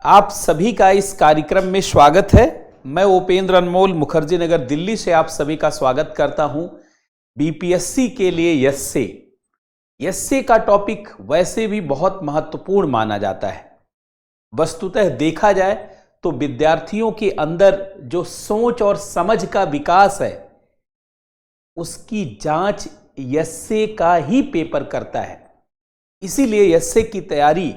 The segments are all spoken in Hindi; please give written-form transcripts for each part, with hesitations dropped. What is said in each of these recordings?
आप सभी का इस कार्यक्रम में स्वागत है। मैं उपेंद्र अनमोल मुखर्जी नगर दिल्ली से आप सभी का स्वागत करता हूं। बीपीएससी के लिए यस्से का टॉपिक वैसे भी बहुत महत्वपूर्ण माना जाता है। वस्तुतः देखा जाए तो विद्यार्थियों के अंदर जो सोच और समझ का विकास है उसकी जांच यस्से का ही पेपर करता है। इसीलिए यस्से की तैयारी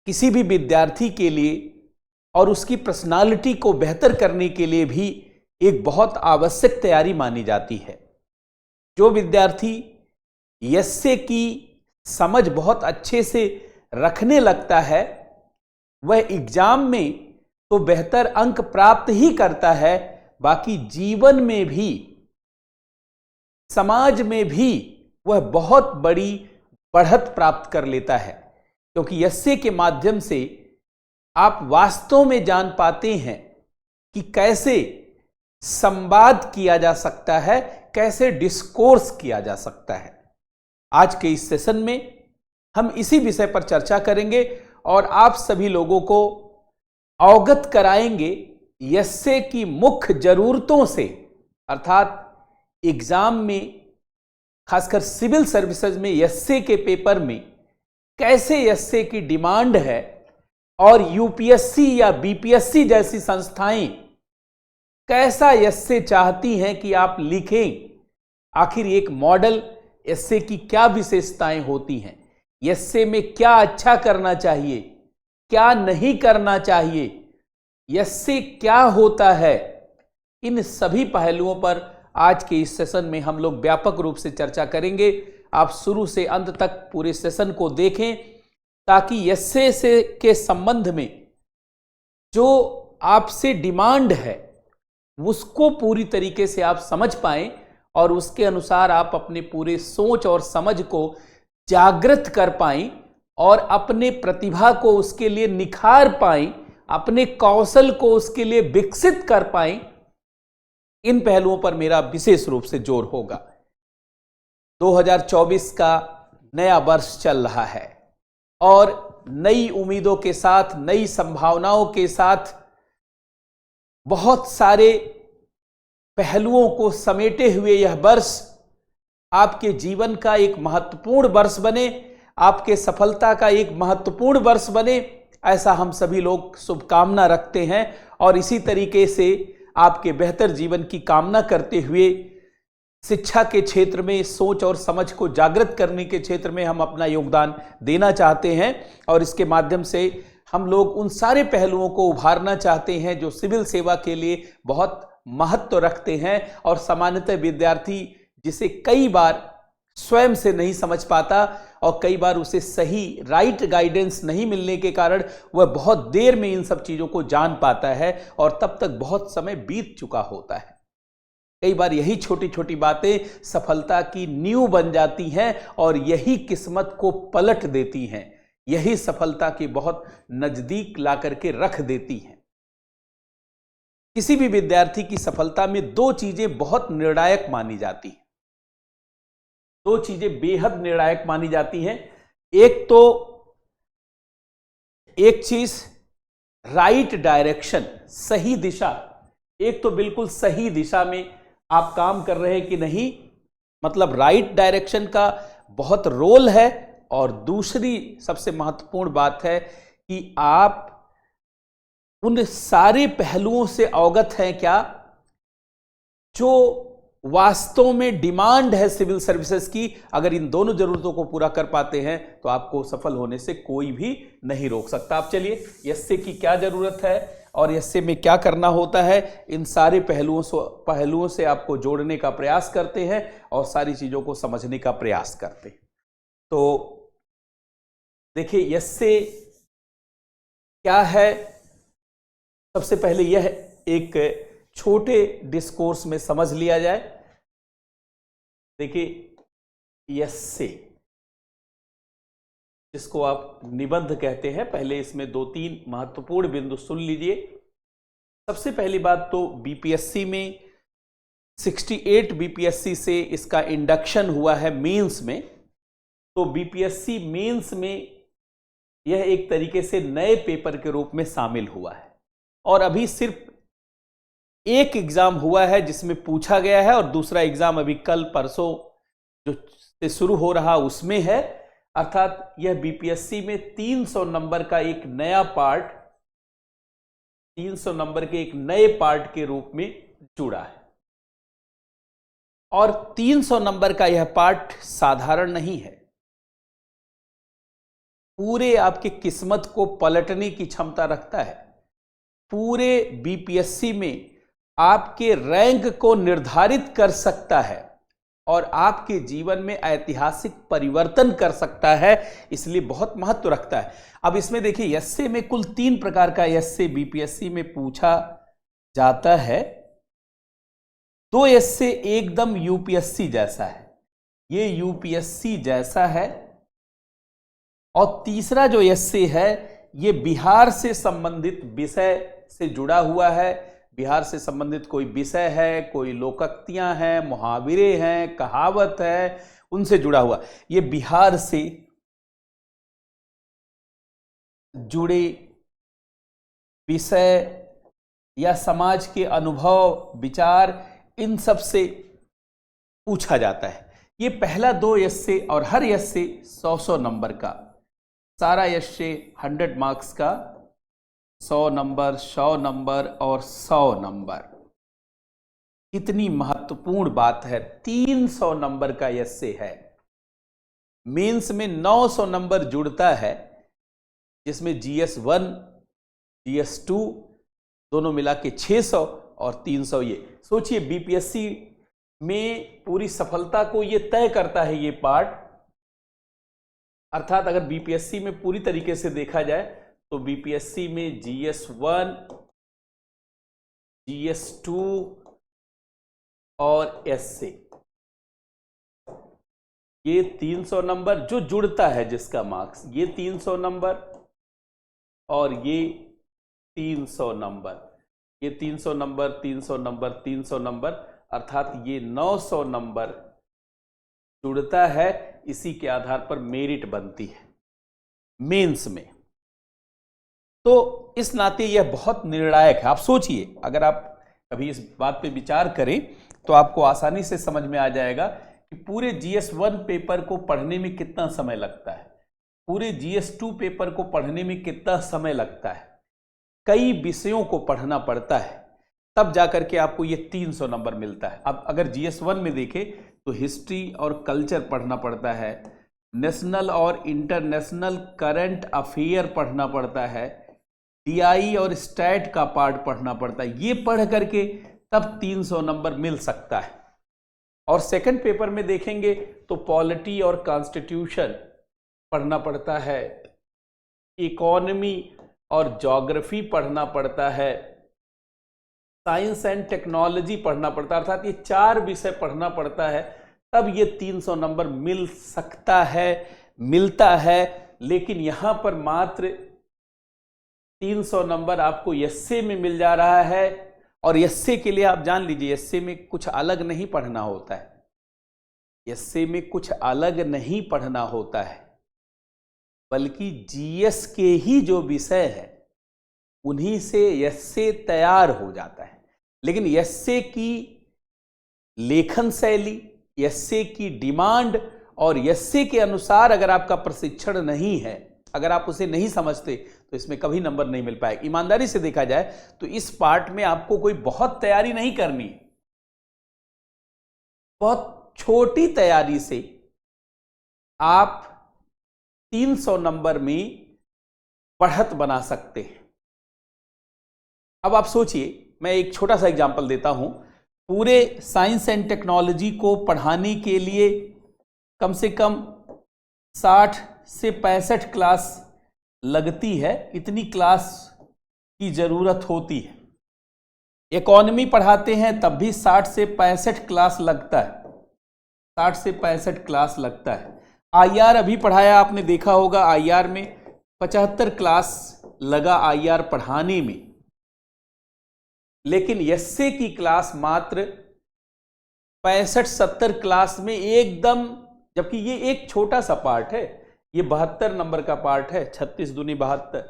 किसी भी विद्यार्थी के लिए और उसकी पर्सनालिटी को बेहतर करने के लिए भी एक बहुत आवश्यक तैयारी मानी जाती है। जो विद्यार्थी यस्से की समझ बहुत अच्छे से रखने लगता है वह एग्जाम में तो बेहतर अंक प्राप्त ही करता है, बाकी जीवन में भी समाज में भी वह बहुत बड़ी बढ़त प्राप्त कर लेता है, क्योंकि यस्से के माध्यम से आप वास्तव में जान पाते हैं कि कैसे संवाद किया जा सकता है, कैसे डिस्कोर्स किया जा सकता है। आज के इस सेशन में हम इसी विषय पर चर्चा करेंगे और आप सभी लोगों को अवगत कराएंगे यस्से की मुख्य जरूरतों से, अर्थात एग्जाम में खासकर सिविल सर्विसेज में यस्से के पेपर में कैसे यस्से की डिमांड है और यूपीएससी या बीपीएससी जैसी संस्थाएं कैसा यस्से चाहती हैं कि आप लिखें। आखिर एक मॉडल यस्से की क्या विशेषताएं होती हैं, यस्से में क्या अच्छा करना चाहिए, क्या नहीं करना चाहिए, यस्से क्या होता है, इन सभी पहलुओं पर आज के इस सेशन में हम लोग व्यापक रूप से चर्चा करेंगे। आप शुरू से अंत तक पूरे सेशन को देखें ताकि यस्से से के संबंध में जो आपसे डिमांड है उसको पूरी तरीके से आप समझ पाएं और उसके अनुसार आप अपने पूरे सोच और समझ को जागृत कर पाएं और अपने प्रतिभा को उसके लिए निखार पाएं, अपने कौशल को उसके लिए विकसित कर पाएं। इन पहलुओं पर मेरा विशेष रूप से जोर होगा। 2024 का नया वर्ष चल रहा है और नई उम्मीदों के साथ, नई संभावनाओं के साथ बहुत सारे पहलुओं को समेटे हुए यह वर्ष आपके जीवन का एक महत्वपूर्ण वर्ष बने, आपके सफलता का एक महत्वपूर्ण वर्ष बने, ऐसा हम सभी लोग शुभकामना रखते हैं। और इसी तरीके से आपके बेहतर जीवन की कामना करते हुए शिक्षा के क्षेत्र में सोच और समझ को जागृत करने के क्षेत्र में हम अपना योगदान देना चाहते हैं और इसके माध्यम से हम लोग उन सारे पहलुओं को उभारना चाहते हैं जो सिविल सेवा के लिए बहुत महत्व रखते हैं और सामान्यतः विद्यार्थी जिसे कई बार स्वयं से नहीं समझ पाता और कई बार उसे सही राइट गाइडेंस नहीं मिलने के कारण वह बहुत देर में इन सब चीज़ों को जान पाता है और तब तक बहुत समय बीत चुका होता है। कई बार यही छोटी छोटी बातें सफलता की नींव बन जाती हैं और यही किस्मत को पलट देती हैं, यही सफलता के बहुत नजदीक ला करके रख देती हैं। किसी भी विद्यार्थी की सफलता में दो चीजें बहुत निर्णायक मानी जाती हैं, दो चीजें बेहद निर्णायक मानी जाती हैं। एक तो एक चीज राइट डायरेक्शन, सही दिशा, एक तो बिल्कुल सही दिशा में आप काम कर रहे हैं कि नहीं, मतलब राइट डायरेक्शन का बहुत रोल है। और दूसरी सबसे महत्वपूर्ण बात है कि आप उन सारे पहलुओं से अवगत हैं क्या जो वास्तव में डिमांड है सिविल सर्विसेज की। अगर इन दोनों जरूरतों को पूरा कर पाते हैं तो आपको सफल होने से कोई भी नहीं रोक सकता। आप चलिए यस्से की क्या जरूरत है और यस्से में क्या करना होता है, इन सारे पहलुओं से आपको जोड़ने का प्रयास करते हैं और सारी चीजों को समझने का प्रयास करते हैं। तो देखिए यस्से क्या है, सबसे पहले यह एक छोटे डिस्कोर्स में समझ लिया जाए। देखिए यस्से, जिसको आप निबंध कहते हैं, पहले इसमें दो तीन महत्वपूर्ण बिंदु सुन लीजिए। सबसे पहली बात तो बीपीएससी में 68 बीपीएससी से इसका इंडक्शन हुआ है मेंस में। तो बीपीएससी मेंस में यह एक तरीके से नए पेपर के रूप में शामिल हुआ है और अभी सिर्फ एक एग्जाम हुआ है जिसमें पूछा गया है और दूसरा एग्जाम अभी कल परसों जो से शुरू हो रहा उसमें है। अर्थात यह बीपीएससी में 300 नंबर का एक नया पार्ट, 300 नंबर के एक नए पार्ट के रूप में जुड़ा है और 300 नंबर का यह पार्ट साधारण नहीं है। पूरे आपके किस्मत को पलटने की क्षमता रखता है। पूरे बीपीएससी में आपके रैंक को निर्धारित कर सकता है और आपके जीवन में ऐतिहासिक परिवर्तन कर सकता है, इसलिए बहुत महत्व रखता है। अब इसमें देखिए एसए में कुल 3 प्रकार का एसए बीपीएससी में पूछा जाता है। 2 एसए एकदम यूपीएससी जैसा है, ये यूपीएससी जैसा है, और तीसरा जो एसए है ये बिहार से संबंधित विषय से जुड़ा हुआ है। बिहार से संबंधित कोई विषय है, कोई लोकोक्तियां हैं, मुहावरे हैं, कहावत है, उनसे जुड़ा हुआ। ये बिहार से जुड़े विषय या समाज के अनुभव, विचार, इन सब से पूछा जाता है। ये पहला 2 एस्से और हर एस्से 100 नंबर का, सारा एस्से 100 मार्क्स का, 100 नंबर, 100 नंबर और 100 नंबर। कितनी महत्वपूर्ण बात है, 300 नंबर का एस्से है। मेंस में 900 नंबर जुड़ता है, जिसमें GS1, GS2 दोनों मिला के 600 और 300। ये सोचिए बीपीएससी में पूरी सफलता को ये तय करता है ये पार्ट। अर्थात अगर बीपीएससी में पूरी तरीके से देखा जाए तो बीपीएससी में GS1, GS2 और एसए, ये 300 नंबर जो जुड़ता है, जिसका मार्क्स, ये 300 नंबर और ये 300 नंबर, ये 300 नंबर, 300 नंबर, 300 नंबर, अर्थात ये 900 नंबर जुड़ता है। इसी के आधार पर मेरिट बनती है मेंस में। तो इस नाते यह बहुत निर्णायक है। आप सोचिए, अगर आप कभी इस बात पे विचार करें तो आपको आसानी से समझ में आ जाएगा कि पूरे GS1 पेपर को पढ़ने में कितना समय लगता है, पूरे GS2 पेपर को पढ़ने में कितना समय लगता है। कई विषयों को पढ़ना पड़ता है, तब जाकर के आपको ये 300 नंबर मिलता है। अब अगर GS1 में देखें तो हिस्ट्री और कल्चर पढ़ना पड़ता है, नेशनल और इंटरनेशनल करंट अफेयर पढ़ना पड़ता है, DI और स्टैट का पार्ट पढ़ना पड़ता है। ये पढ़ करके तब 300 नंबर मिल सकता है। और सेकंड पेपर में देखेंगे तो पॉलिटी और कॉन्स्टिट्यूशन पढ़ना पड़ता है, इकोनॉमी और ज्योग्राफी पढ़ना पड़ता है, साइंस एंड टेक्नोलॉजी पढ़ना पड़ता है। अर्थात ये 4 विषय पढ़ना पड़ता है, तब ये 300 नंबर मिल सकता है, मिलता है। लेकिन यहां पर मात्र 300 नंबर आपको एस्से में मिल जा रहा है। और एस्से के लिए आप जान लीजिए, एस्से में कुछ अलग नहीं पढ़ना होता है, एस्से में कुछ अलग नहीं पढ़ना होता है, बल्कि जीएस के ही जो विषय है उन्हीं से एस्से तैयार हो जाता है। लेकिन एस्से की लेखन शैली, एस्से की डिमांड और एस्से के अनुसार अगर आपका प्रशिक्षण नहीं है, अगर आप उसे नहीं समझते, तो इसमें कभी नंबर नहीं मिल पाएगा। ईमानदारी से देखा जाए तो इस पार्ट में आपको कोई बहुत तैयारी नहीं करनी है, बहुत छोटी तैयारी से आप 300 नंबर में बढ़त बना सकते हैं। अब आप सोचिए, मैं एक छोटा सा एग्जांपल देता हूं। पूरे साइंस एंड टेक्नोलॉजी को पढ़ाने के लिए कम से कम 60 से 65 क्लास लगती है, इतनी क्लास की जरूरत होती है। इकोनॉमी पढ़ाते हैं तब भी 60 से 65 क्लास लगता है, 60 से 65 क्लास लगता है। IR अभी पढ़ाया, आपने देखा होगा, IR में 75 क्लास लगा IR पढ़ाने में। लेकिन एस्से की क्लास मात्र 65-70 क्लास में एकदम, जबकि ये एक छोटा सा पार्ट है, ये 72 नंबर का पार्ट है, 36 दूनी 72।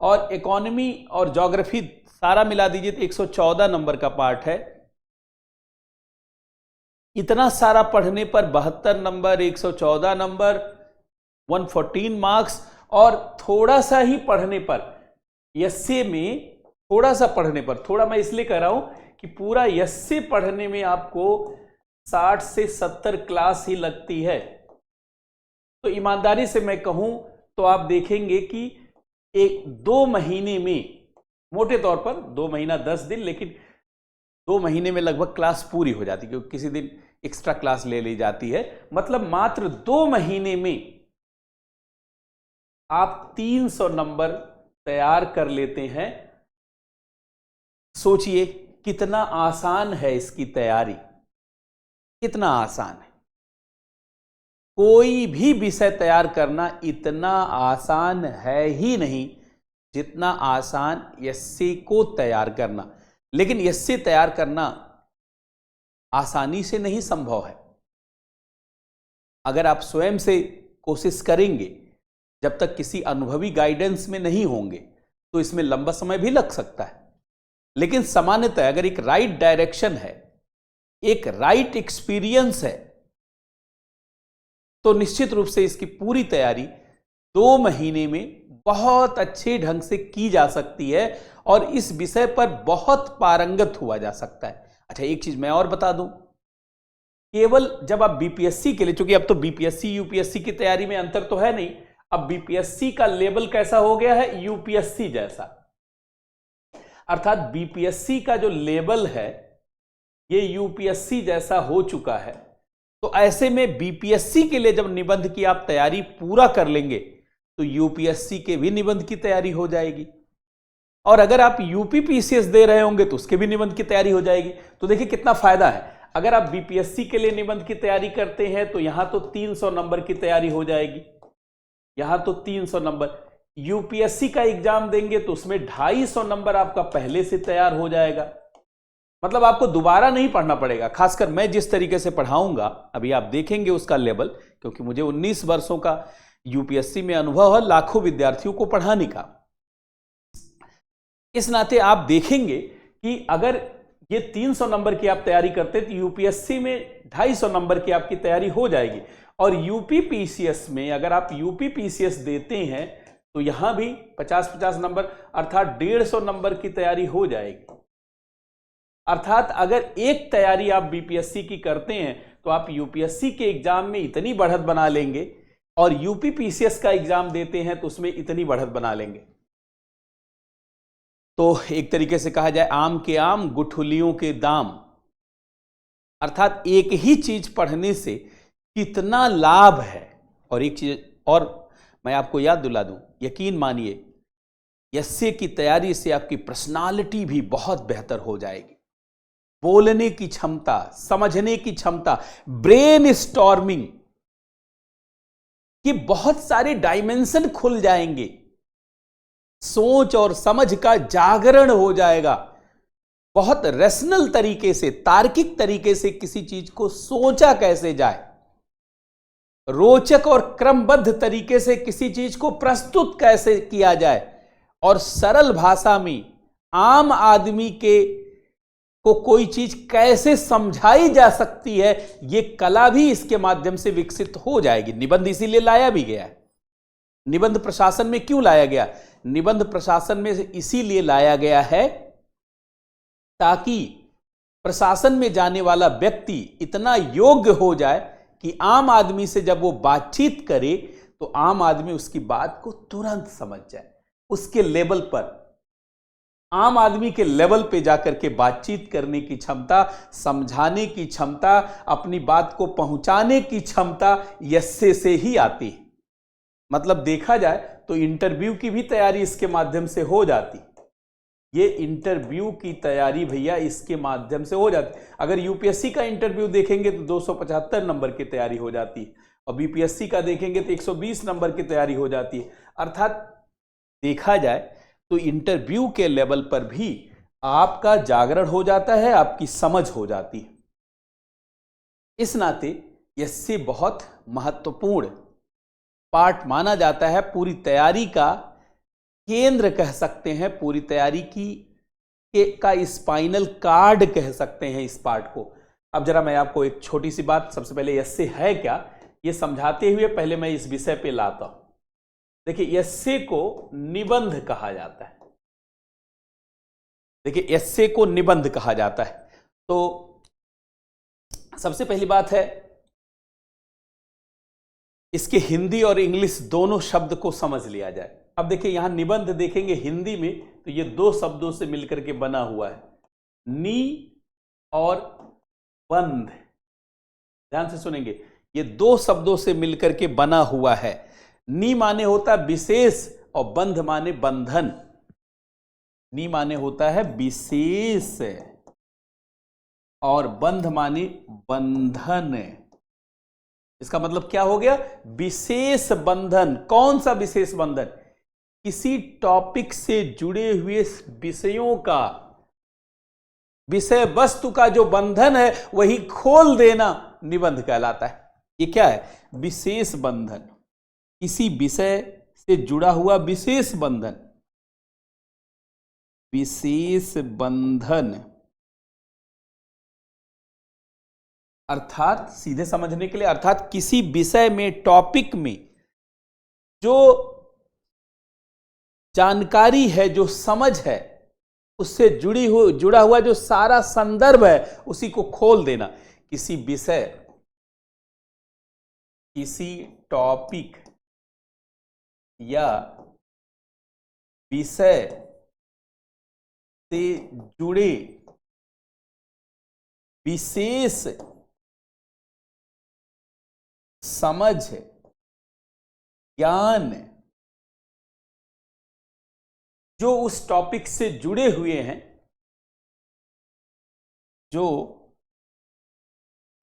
और इकोनॉमी और ज्योग्राफी सारा मिला दीजिए तो 114 नंबर का पार्ट है। इतना सारा पढ़ने पर 72 नंबर, 114 नंबर, 114 मार्क्स। और थोड़ा सा ही पढ़ने पर, एसए में थोड़ा सा पढ़ने पर, थोड़ा मैं इसलिए कह रहा हूं कि पूरा एसए पढ़ने में आपको 60 से 70 क्लास ही लगती है। तो ईमानदारी से मैं कहूं तो आप देखेंगे कि 1-2 महीने में, मोटे तौर पर 2 महीना 10 दिन, लेकिन 2 महीने में लगभग क्लास पूरी हो जाती है, क्योंकि किसी दिन एक्स्ट्रा क्लास ले ली जाती है। मतलब मात्र 2 महीने में आप 300 नंबर तैयार कर लेते हैं। सोचिए कितना आसान है इसकी तैयारी, कितना आसान है। कोई भी विषय तैयार करना इतना आसान है ही नहीं जितना आसान एसए को तैयार करना। लेकिन एसए तैयार करना आसानी से नहीं संभव है। अगर आप स्वयं से कोशिश करेंगे, जब तक किसी अनुभवी गाइडेंस में नहीं होंगे, तो इसमें लंबा समय भी लग सकता है। लेकिन सामान्यतः अगर एक राइट डायरेक्शन है, एक राइट एक्सपीरियंस है, तो निश्चित रूप से इसकी पूरी तैयारी 2 महीने में बहुत अच्छे ढंग से की जा सकती है और इस विषय पर बहुत पारंगत हुआ जा सकता है। अच्छा, एक चीज मैं और बता दूं, केवल जब आप बीपीएससी के लिए, चूंकि अब तो बीपीएससी यूपीएससी की तैयारी में अंतर तो है नहीं, अब बीपीएससी का लेवल कैसा हो गया है, यूपीएससी जैसा। अर्थात बीपीएससी का जो लेवल है ये यूपीएससी जैसा हो चुका है। तो ऐसे में बीपीएससी के लिए जब निबंध की आप तैयारी पूरा कर लेंगे तो यूपीएससी के भी निबंध की तैयारी हो जाएगी। और अगर आप यूपीपीसीएस दे रहे होंगे तो उसके भी निबंध की तैयारी हो जाएगी। तो देखिए कितना फायदा है। अगर आप बीपीएससी के लिए निबंध की तैयारी करते हैं तो यहां तो 300 नंबर की तैयारी हो जाएगी, यहां तो 300 नंबर। यूपीएससी का एग्जाम देंगे तो उसमें 250 नंबर आपका पहले से तैयार हो जाएगा। मतलब आपको दोबारा नहीं पढ़ना पड़ेगा। खासकर मैं जिस तरीके से पढ़ाऊंगा, अभी आप देखेंगे उसका लेवल, क्योंकि मुझे 19 वर्षों का यूपीएससी में अनुभव है, लाखों विद्यार्थियों को पढ़ाने का। इस नाते आप देखेंगे कि अगर ये 300 नंबर की आप तैयारी करते तो यूपीएससी में 250 नंबर की आपकी तैयारी हो जाएगी। और यूपीपीसीएस में अगर आप यूपीपीसीएस देते हैं तो यहां भी 50-50 नंबर अर्थात 150 नंबर की तैयारी हो जाएगी। अर्थात अगर एक तैयारी आप बीपीएससी की करते हैं तो आप यूपीएससी के एग्जाम में इतनी बढ़त बना लेंगे और यूपीपीसीएस का एग्जाम देते हैं तो उसमें इतनी बढ़त बना लेंगे। तो एक तरीके से कहा जाए, आम के आम गुठलियों के दाम। अर्थात एक ही चीज पढ़ने से कितना लाभ है। और एक चीज और मैं आपको याद दिला दूं, यकीन मानिए एसए की तैयारी से आपकी पर्सनालिटी भी बहुत बेहतर हो जाएगी। बोलने की क्षमता, समझने की क्षमता, ब्रेन स्टॉर्मिंग की बहुत सारे डायमेंशन खुल जाएंगे। सोच और समझ का जागरण हो जाएगा। बहुत रैशनल तरीके से, तार्किक तरीके से किसी चीज को सोचा कैसे जाए, रोचक और क्रमबद्ध तरीके से किसी चीज को प्रस्तुत कैसे किया जाए, और सरल भाषा में आम आदमी को कोई चीज कैसे समझाई जा सकती है, यह कला भी इसके माध्यम से विकसित हो जाएगी। निबंध इसीलिए लाया भी गया है। निबंध प्रशासन में क्यों लाया गया? निबंध प्रशासन में इसीलिए लाया गया है ताकि प्रशासन में जाने वाला व्यक्ति इतना योग्य हो जाए कि आम आदमी से जब वो बातचीत करे तो आम आदमी उसकी बात को तुरंत समझ जाए। उसके लेवल पर, आम आदमी के लेवल पे जाकर के बातचीत करने की क्षमता, समझाने की क्षमता, अपनी बात को पहुंचाने की क्षमता एसए से ही आती है। मतलब देखा जाए तो इंटरव्यू की भी तैयारी इसके माध्यम से हो जाती। ये इंटरव्यू की तैयारी भैया इसके माध्यम से हो जाती। अगर यूपीएससी का इंटरव्यू देखेंगे तो 275 नंबर की तैयारी हो जाती है, और बीपीएससी का देखेंगे तो 120 नंबर की तैयारी हो जाती है। अर्थात देखा जाए तो इंटरव्यू के लेवल पर भी आपका जागरण हो जाता है, आपकी समझ हो जाती है। इस नाते इससे बहुत महत्वपूर्ण पार्ट माना जाता है, पूरी तैयारी का केंद्र कह सकते हैं, पूरी तैयारी का स्पाइनल कार्ड कह सकते हैं इस पार्ट को। अब जरा मैं आपको एक छोटी सी बात, सबसे पहले एस्से है क्या ये समझाते हुए पहले मैं इस विषय पे लाता हूं। देखिए एस्से को निबंध कहा जाता है, देखिए एस्से को निबंध कहा जाता है। तो सबसे पहली बात है इसके हिंदी और इंग्लिश दोनों शब्द को समझ लिया जाए। अब देखिए यहां निबंध देखेंगे हिंदी में तो ये दो शब्दों से मिलकर के बना हुआ है, नी और बंध। ध्यान से सुनेंगे, ये दो शब्दों से मिलकर के बना हुआ है। नी माने होता है विशेष और बंध माने बंधन। नी माने होता है विशेष और बंध माने बंधन। इसका मतलब क्या हो गया? विशेष बंधन। कौन सा विशेष बंधन? किसी टॉपिक से जुड़े हुए विषयों का, विषय वस्तु का जो बंधन है वही खोल देना निबंध कहलाता है। ये क्या है? विशेष बंधन, किसी विषय से जुड़ा हुआ विशेष बंधन, विशेष बंधन। अर्थात सीधे समझने के लिए, अर्थात किसी विषय में, टॉपिक में जो जानकारी है, जो समझ है, उससे जुड़ा हुआ जो सारा संदर्भ है उसी को खोल देना। किसी विषय, किसी टॉपिक या विषय से जुड़े विशेष समझ, ज्ञान जो उस टॉपिक से जुड़े हुए हैं, जो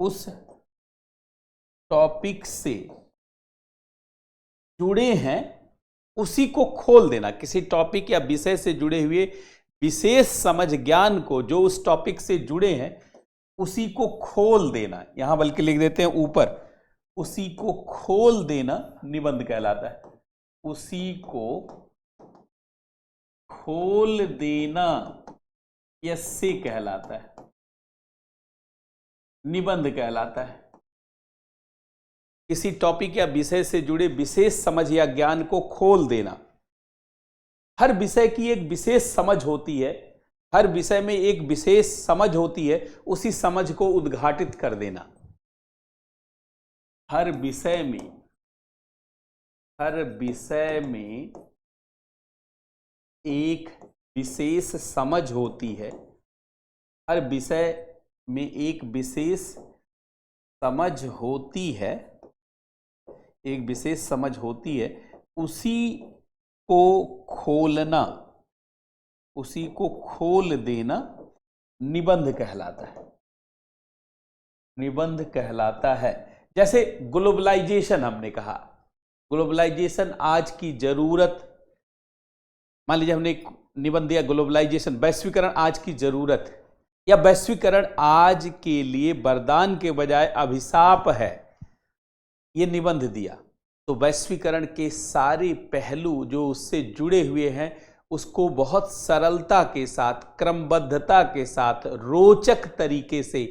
उस टॉपिक से जुड़े हैं उसी को खोल देना। किसी टॉपिक या विषय से जुड़े हुए विशेष समझ, ज्ञान को जो उस टॉपिक से जुड़े हैं उसी को खोल देना। यहां बल्कि लिख देते हैं ऊपर, उसी को खोल देना निबंध कहलाता है। उसी को खोल देना एस्से कहलाता है, निबंध कहलाता है। किसी टॉपिक या विषय से जुड़े विशेष समझ या ज्ञान को खोल देना। हर विषय की एक विशेष समझ होती है, हर विषय में एक विशेष समझ होती है, उसी समझ को उद्घाटित कर देना। हर विषय में एक विशेष समझ होती है, हर विषय में एक विशेष समझ होती है, एक विशेष समझ होती है, उसी को खोलना, उसी को खोल देना निबंध कहलाता है, निबंध कहलाता है। जैसे ग्लोबलाइजेशन हमने कहा, ग्लोबलाइजेशन आज की जरूरत, मान लीजिए हमने एक निबंध दिया ग्लोबलाइजेशन, वैश्वीकरण आज की जरूरत है, या वैश्वीकरण आज के लिए वरदान के बजाय अभिशाप है, ये निबंध दिया। तो वैश्वीकरण के सारे पहलू जो उससे जुड़े हुए हैं उसको बहुत सरलता के साथ, क्रमबद्धता के साथ, रोचक तरीके से,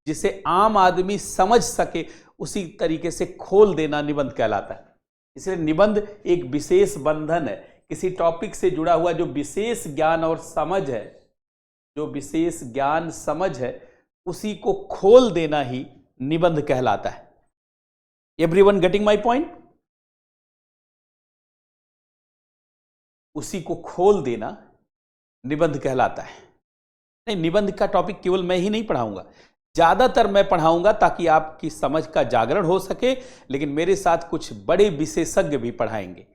जिसे आम आदमी समझ सके उसी तरीके से खोल देना निबंध कहलाता है। इसलिए निबंध एक विशेष बंधन है, किसी टॉपिक से जुड़ा हुआ जो विशेष ज्ञान और समझ है, जो विशेष ज्ञान समझ है, उसी को खोल देना ही निबंध कहलाता है। Everyone getting my point? उसी को खोल देना निबंध कहलाता है। नहीं, निबंध का टॉपिक केवल मैं ही नहीं पढ़ाऊंगा, ज्यादातर मैं पढ़ाऊंगा ताकि आपकी समझ का जागरण हो सके, लेकिन मेरे साथ कुछ बड़े विशेषज्ञ भी पढ़ाएंगे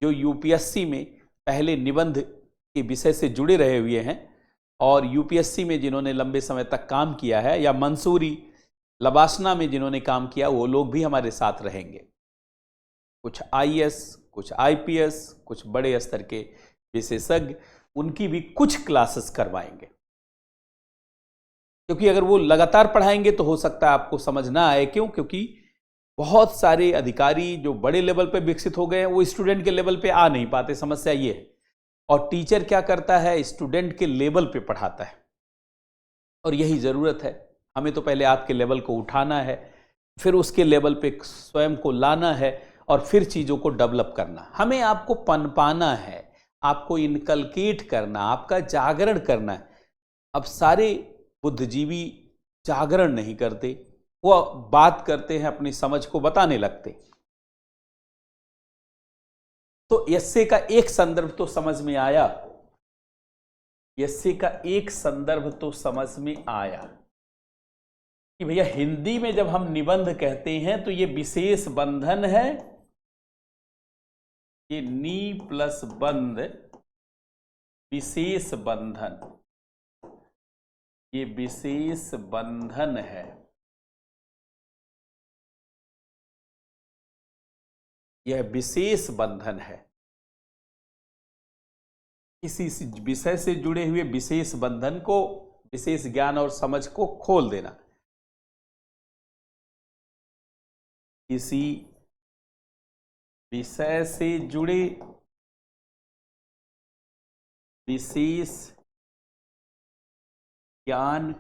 जो यूपीएससी में पहले निबंध के विषय से जुड़े रहे हुए हैं और यूपीएससी में जिन्होंने लंबे समय तक काम किया है, या मंसूरी, लबासना में जिन्होंने काम किया, वो लोग भी हमारे साथ रहेंगे। कुछ आईएएस, कुछ आईपीएस, कुछ बड़े स्तर के विशेषज्ञ, उनकी भी कुछ क्लासेस करवाएंगे, क्योंकि अगर वो लगातार पढ़ाएंगे तो हो सकता है आपको समझ ना आए। क्यों? क्योंकि बहुत सारे अधिकारी जो बड़े लेवल पे विकसित हो गए हैं वो स्टूडेंट के लेवल पे आ नहीं पाते, समस्या ये है। और टीचर क्या करता है, स्टूडेंट के लेवल पे पढ़ाता है, और यही ज़रूरत है। हमें तो पहले आपके लेवल को उठाना है, फिर उसके लेवल पे स्वयं को लाना है, और फिर चीज़ों को डेवलप करना। हमें आपको पनपाना है, आपको इनकलकेट करना, आपका जागरण करना है। अब सारे बुद्धिजीवी जागरण नहीं करते, वो बात करते हैं, अपनी समझ को बताने लगते। तो एस्से का एक संदर्भ तो समझ में आया, एस्से का एक संदर्भ तो समझ में आया कि भैया हिंदी में जब हम निबंध कहते हैं तो ये विशेष बंधन है, ये नी प्लस बंध, विशेष बंधन, ये विशेष बंधन है। यह विशेष बंधन है, किसी विषय से जुड़े हुए विशेष बंधन को, विशेष ज्ञान और समझ को खोल देना। किसी विषय से जुड़े विशेष ज्ञान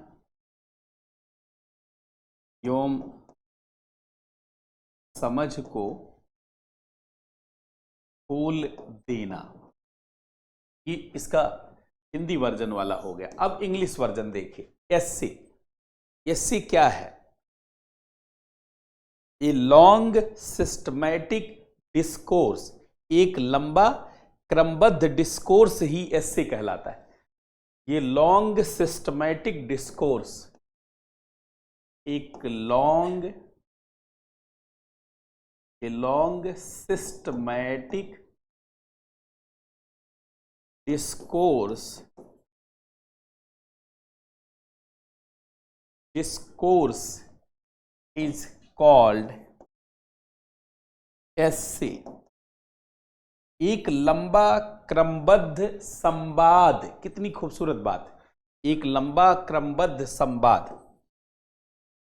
एवं समझ को खोल देना, ये इसका हिंदी वर्जन वाला हो गया। अब इंग्लिश वर्जन देखिए, एस्से। एस्से क्या है? ए लॉन्ग सिस्टमैटिक डिस्कोर्स, एक लंबा क्रमबद्ध डिस्कोर्स ही एस्से कहलाता है। ये लॉन्ग सिस्टमैटिक डिस्कोर्स, एक long systematic discourse is called एस्से। एक लंबा क्रमबद्ध संवाद, कितनी खूबसूरत बात, एक लंबा क्रमबद्ध संवाद,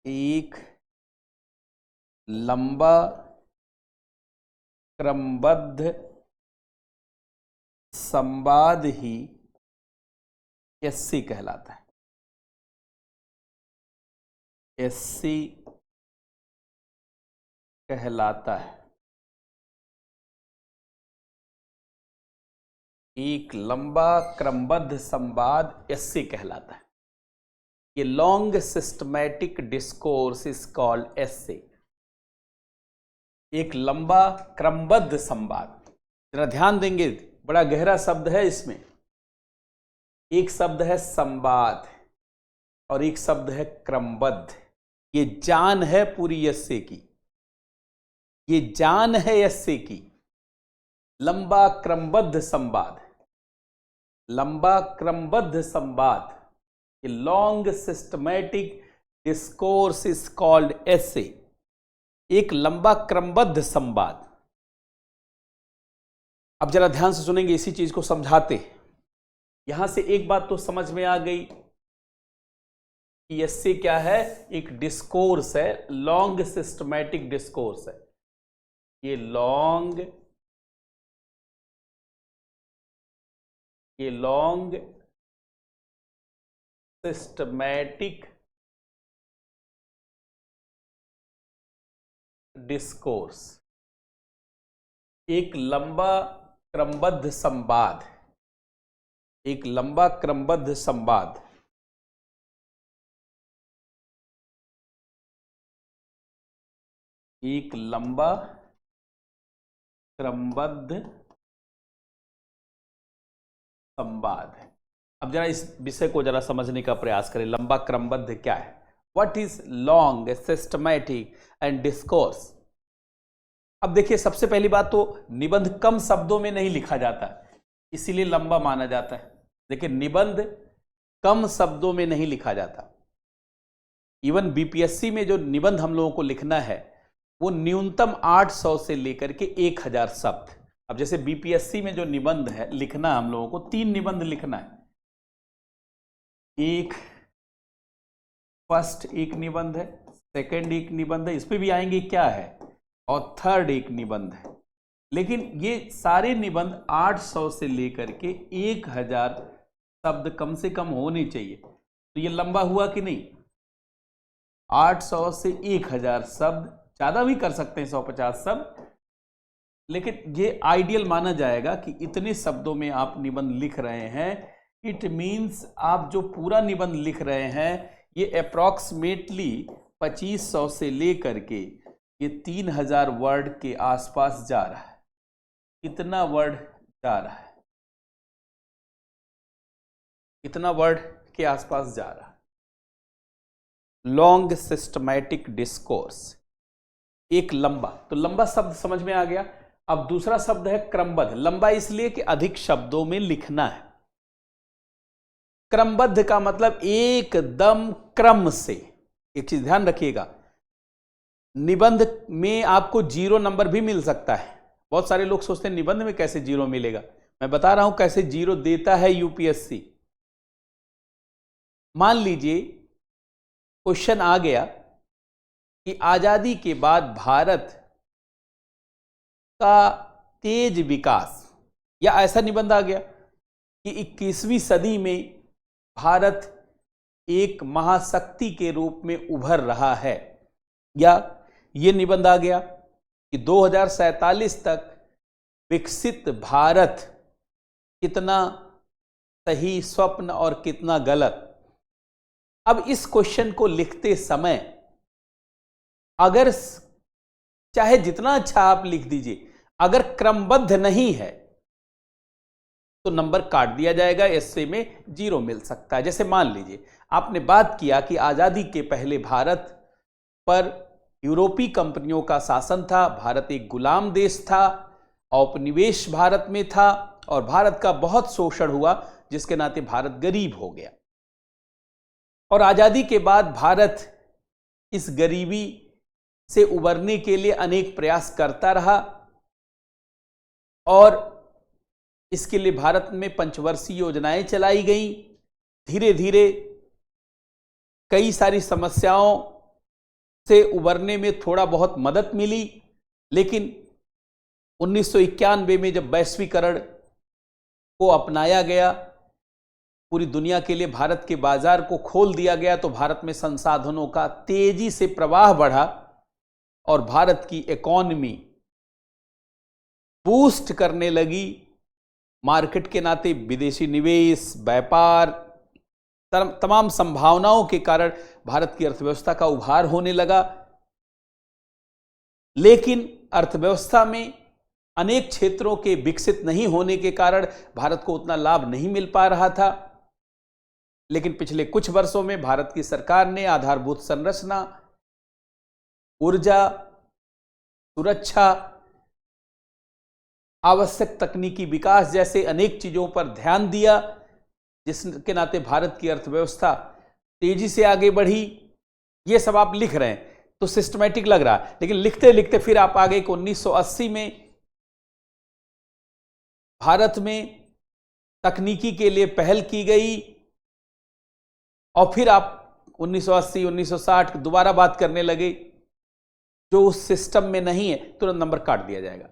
एक लंबा क्रमबद्ध संवाद ही एस्से कहलाता है। एस्से कहलाता है। एक लंबा क्रमबद्ध संवाद एस्से कहलाता है। ये long systematic discourse is called essay. एक लंबा क्रमबद्ध संवाद, जरा ध्यान देंगे, बड़ा गहरा शब्द है इसमें। एक शब्द है संवाद और एक शब्द है क्रमबद्ध। ये जान है पूरी एस्से की, ये जान है एस्से की। लंबा क्रमबद्ध संवाद, लंबा क्रमबद्ध संवाद, ये long systematic discourse is called essay. एक लंबा क्रमबद्ध संवाद। अब जरा ध्यान से सुनेंगे, इसी चीज को समझाते। यहां से एक बात तो समझ में आ गई कि एस्से क्या है, एक डिस्कोर्स है, लॉन्ग सिस्टमैटिक डिस्कोर्स है। ये लॉन्ग सिस्टमैटिक डिस्कोर्स, एक लंबा क्रमबद्ध संवाद, एक लंबा क्रमबद्ध संवाद। एक लंबा क्रमबद्ध संवाद है। अब जरा इस विषय को जरा समझने का प्रयास करें। लंबा क्रमबद्ध क्या है? What is long systematic and discourse? अब देखिए, सबसे पहली बात तो निबंध कम शब्दों में नहीं लिखा जाता, इसीलिए लंबा माना जाता है। देखिए, निबंध कम शब्दों में नहीं लिखा जाता। इवन बीपीएससी में जो निबंध हम लोगों को लिखना है वो न्यूनतम 800 से लेकर के 1000 शब्द। अब जैसे बीपीएससी में जो निबंध है लिखना, हम लोगों को 3 निबंध लिखना है। एक फर्स्ट एक निबंध है, सेकंड एक निबंध है, इस पे भी आएंगे क्या है, और थर्ड एक निबंध है। लेकिन ये सारे निबंध 800 से लेकर के 1000 शब्द कम से कम होने चाहिए। तो ये लंबा हुआ कि नहीं, 800 से 1000 शब्द, ज्यादा भी कर सकते हैं 150 शब्द, लेकिन ये आइडियल माना जाएगा कि इतने शब्दों में आप निबंध लिख रहे हैं। इट मीन्स आप जो पूरा निबंध लिख रहे हैं ये अप्रॉक्सीमेटली 2500 से लेकर के ये 3000 वर्ड के आसपास जा रहा है। इतना वर्ड जा रहा है, इतना वर्ड के आसपास जा रहा है। लॉन्ग सिस्टमैटिक डिस्कोर्स, एक लंबा, तो लंबा शब्द समझ में आ गया। अब दूसरा शब्द है क्रमबद्ध। लंबा इसलिए कि अधिक शब्दों में लिखना है। क्रमबद्ध का मतलब एकदम क्रम से। एक चीज ध्यान रखिएगा, निबंध में आपको 0 नंबर भी मिल सकता है। बहुत सारे लोग सोचते हैं निबंध में कैसे 0 मिलेगा, मैं बता रहा हूं कैसे 0 देता है यूपीएससी। मान लीजिए क्वेश्चन आ गया कि आजादी के बाद भारत का तेज विकास, या ऐसा निबंध आ गया कि 21वीं सदी में भारत एक महाशक्ति के रूप में उभर रहा है, या ये निबंध आ गया कि 2047 तक विकसित भारत कितना सही स्वप्न और कितना गलत। अब इस क्वेश्चन को लिखते समय अगर चाहे जितना अच्छा आप लिख दीजिए, अगर क्रमबद्ध नहीं है तो नंबर काट दिया जाएगा, ऐसे में 0 मिल सकता है। जैसे मान लीजिए आपने बात किया कि आजादी के पहले भारत पर यूरोपीय कंपनियों का शासन था, भारत एक गुलाम देश था, औपनिवेश भारत में था और भारत का बहुत शोषण हुआ, जिसके नाते भारत गरीब हो गया। और आजादी के बाद भारत इस गरीबी से उबरने के लिए अनेक प्रयास करता रहा और इसके लिए भारत में पंचवर्षीय योजनाएं चलाई गई। धीरे धीरे कई सारी समस्याओं से उबरने में थोड़ा बहुत मदद मिली, लेकिन 1991 में जब वैश्वीकरण को अपनाया गया, पूरी दुनिया के लिए भारत के बाजार को खोल दिया गया, तो भारत में संसाधनों का तेजी से प्रवाह बढ़ा और भारत की इकोनॉमी बूस्ट करने लगी। मार्केट के नाते विदेशी निवेश, व्यापार, तमाम संभावनाओं के कारण भारत की अर्थव्यवस्था का उभार होने लगा। लेकिन अर्थव्यवस्था में अनेक क्षेत्रों के विकसित नहीं होने के कारण भारत को उतना लाभ नहीं मिल पा रहा था। लेकिन पिछले कुछ वर्षों में भारत की सरकार ने आधारभूत संरचना, ऊर्जा, सुरक्षा, आवश्यक तकनीकी विकास जैसे अनेक चीजों पर ध्यान दिया, जिसके नाते भारत की अर्थव्यवस्था तेजी से आगे बढ़ी। ये सब आप लिख रहे हैं तो सिस्टमैटिक लग रहा है, लेकिन लिखते लिखते फिर आप आगे को 1980 में भारत में तकनीकी के लिए पहल की गई और फिर आप 1980, 1960 दोबारा बात करने लगे। जो उस सिस्टम में नहीं है तुरंत नंबर काट दिया जाएगा,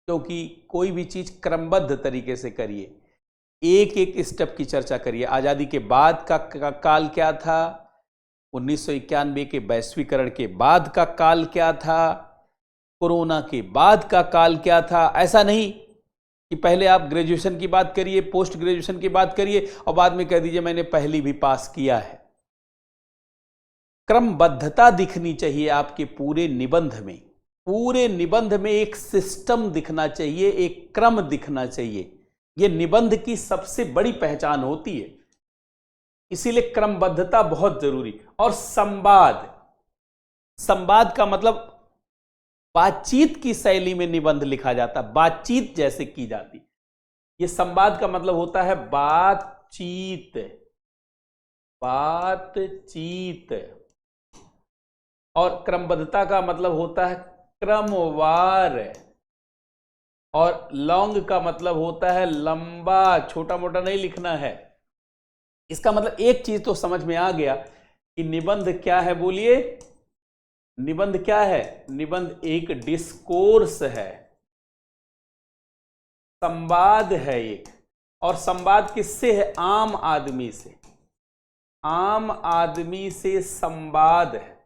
क्योंकि कोई भी चीज क्रमबद्ध तरीके से करिए, एक एक स्टेप की चर्चा करिए। आजादी के बाद का काल क्या था, 1991 के वैश्वीकरण के बाद का काल क्या था, कोरोना के बाद का काल क्या था। ऐसा नहीं कि पहले आप ग्रेजुएशन की बात करिए, पोस्ट ग्रेजुएशन की बात करिए और बाद में कह दीजिए मैंने पहली भी पास किया है। क्रमबद्धता दिखनी चाहिए आपके पूरे निबंध में। पूरे निबंध में एक सिस्टम दिखना चाहिए, एक क्रम दिखना चाहिए। यह निबंध की सबसे बड़ी पहचान होती है, इसीलिए क्रमबद्धता बहुत जरूरी। और संवाद, संवाद का मतलब बातचीत की शैली में निबंध लिखा जाता, बातचीत जैसे की जाती। यह संवाद का मतलब होता है बातचीत, बातचीत। और क्रमबद्धता का मतलब होता है क्रमवार, और लॉन्ग का मतलब होता है लंबा, छोटा मोटा नहीं लिखना है। इसका मतलब एक चीज तो समझ में आ गया कि निबंध क्या है, बोलिए निबंध क्या है? निबंध एक डिस्कोर्स है, संवाद है एक। और संवाद किससे है? आम आदमी से। आम आदमी से संवाद है,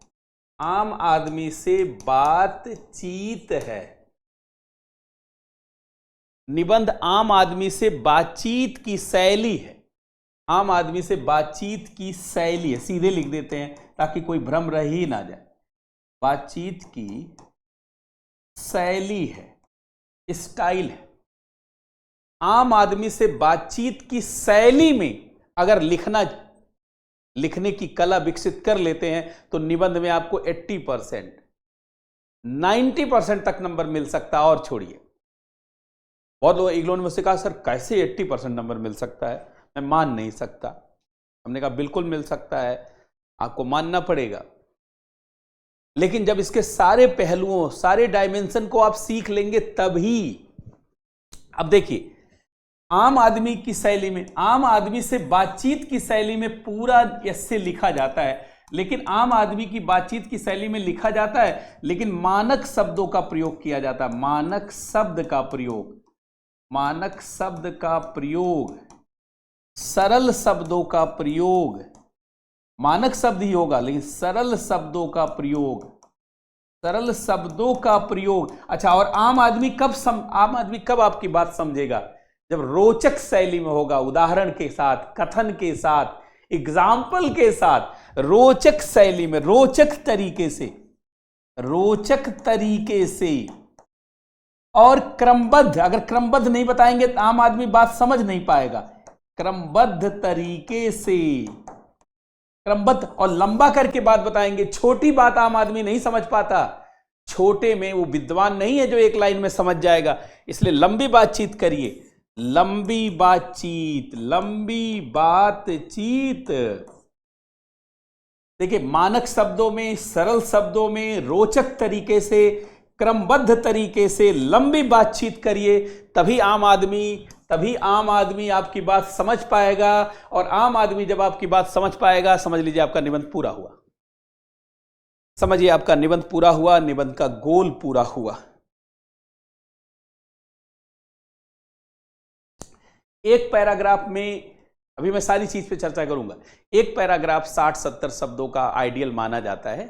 आम आदमी से बातचीत है। निबंध आम आदमी से बातचीत की शैली है, आम आदमी से बातचीत की शैली है। सीधे लिख देते हैं ताकि कोई भ्रम रह ही ना जाए। बातचीत की शैली है, स्टाइल है। आम आदमी से बातचीत की शैली में अगर लिखने की कला विकसित कर लेते हैं तो निबंध में आपको 80%, 90% तक नंबर मिल सकता है। और छोड़िए, बहुत लोग एक लोगों ने मुझसे कहा सर कैसे 80% नंबर मिल सकता है, मैं मान नहीं सकता। हमने कहा बिल्कुल मिल सकता है, आपको मानना पड़ेगा। लेकिन जब इसके सारे पहलुओं, सारे डायमेंशन को आप सीख लेंगे तभी। अब देखिए, आम आदमी की शैली में, आम आदमी से बातचीत की शैली में पूरा ऐसे लिखा जाता है, लेकिन आम आदमी की बातचीत की शैली में लिखा जाता है, लेकिन मानक शब्दों का प्रयोग किया जाता है। मानक शब्द का प्रयोग, मानक शब्द का प्रयोग, सरल शब्दों का प्रयोग। मानक शब्द ही होगा लेकिन सरल शब्दों का प्रयोग, सरल शब्दों का प्रयोग। अच्छा, और आम आदमी कब आपकी बात समझेगा? जब रोचक शैली में होगा, उदाहरण के साथ, कथन के साथ, एग्जाम्पल के साथ, रोचक शैली में, रोचक तरीके से, रोचक तरीके से और क्रमबद्ध। अगर क्रमबद्ध नहीं बताएंगे तो आम आदमी बात समझ नहीं पाएगा। क्रमबद्ध तरीके से, क्रमबद्ध और लंबा करके बात बताएंगे। छोटी बात आम आदमी नहीं समझ पाता, छोटे में वो विद्वान नहीं है जो एक लाइन में समझ जाएगा। इसलिए लंबी बातचीत करिए, लंबी बातचीत, लंबी बातचीत। देखिए, मानक शब्दों में, सरल शब्दों में, रोचक तरीके से, क्रमबद्ध तरीके से लंबी बातचीत करिए, तभी आम आदमी आपकी बात समझ पाएगा। और आम आदमी जब आपकी बात समझ पाएगा, समझ लीजिए आपका निबंध पूरा हुआ। समझिए आपका निबंध पूरा हुआ, निबंध का गोल पूरा हुआ। एक पैराग्राफ में, अभी मैं सारी चीज पे चर्चा करूंगा, एक पैराग्राफ 60-70 शब्दों का आइडियल माना जाता है।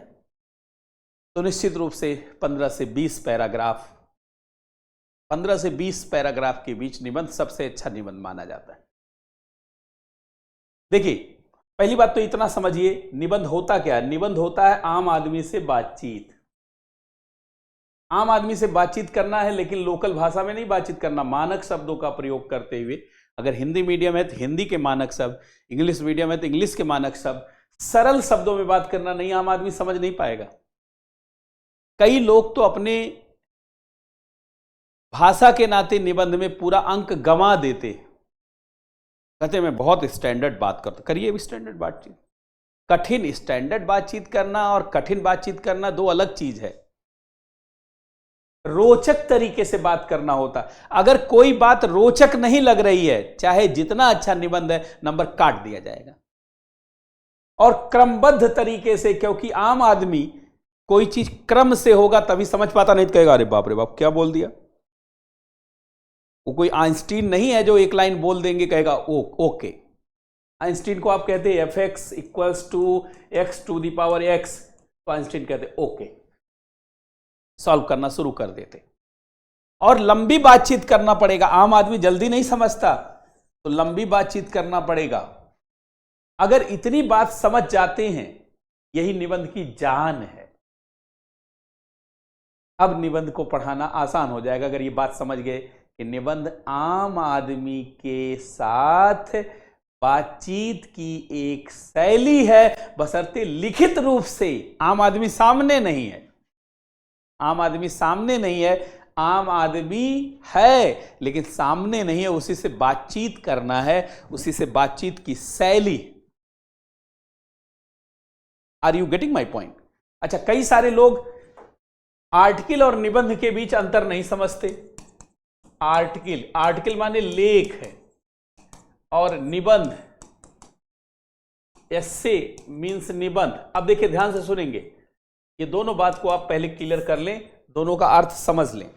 तो निश्चित रूप से 15 से 20 पैराग्राफ, 15 से 20 पैराग्राफ के बीच निबंध सबसे अच्छा निबंध माना जाता है। देखिए, पहली बात तो इतना समझिए, निबंध होता क्या है? निबंध होता है आम आदमी से बातचीत। आम आदमी से बातचीत करना है, लेकिन लोकल भाषा में नहीं बातचीत करना, मानक शब्दों का प्रयोग करते हुए। अगर हिंदी मीडियम है तो हिंदी के मानक शब्द, इंग्लिश मीडियम है तो इंग्लिश के मानक शब्द, सरल शब्दों में बात करना, नहीं आम आदमी समझ नहीं पाएगा। कई लोग तो अपने भाषा के नाते निबंध में पूरा अंक गंवा देते, कहते मैं बहुत स्टैंडर्ड बात करता। करिए भी स्टैंडर्ड बातचीत। कठिन स्टैंडर्ड बातचीत करना और कठिन बातचीत करना दो अलग चीज है। रोचक तरीके से बात करना होता। अगर कोई बात रोचक नहीं लग रही है, चाहे जितना अच्छा निबंध है, नंबर काट दिया जाएगा। और क्रमबद्ध तरीके से, क्योंकि आम आदमी कोई चीज क्रम से होगा तभी समझ पाता, नहीं तो कहेगा अरे बाप रे बाप क्या बोल दिया। वो कोई आइंस्टीन नहीं है जो एक लाइन बोल देंगे कहेगा ओके। आइंस्टीन को आप कहते हैं fx इक्वल्स टू x⁻x, तो आइंस्टीन कहते ओके, सॉल्व करना शुरू कर देते। और लंबी बातचीत करना पड़ेगा, आम आदमी जल्दी नहीं समझता, तो लंबी बातचीत करना पड़ेगा। अगर इतनी बात समझ जाते हैं, यही निबंध की जान है। अब निबंध को पढ़ाना आसान हो जाएगा अगर ये बात समझ गए कि निबंध आम आदमी के साथ बातचीत की एक शैली है, बशर्ते लिखित रूप से। आम आदमी सामने नहीं है, आम आदमी सामने नहीं है, आम आदमी है लेकिन सामने नहीं है, उसी से बातचीत करना है, उसी से बातचीत की शैली। Are you getting my point? अच्छा, कई सारे लोग आर्टिकल और निबंध के बीच अंतर नहीं समझते। आर्टिकल माने लेख है, और निबंध एस्से मीन्स निबंध। अब देखिए ध्यान से सुनेंगे, ये दोनों बात को आप पहले क्लियर कर लें, दोनों का अर्थ समझ लें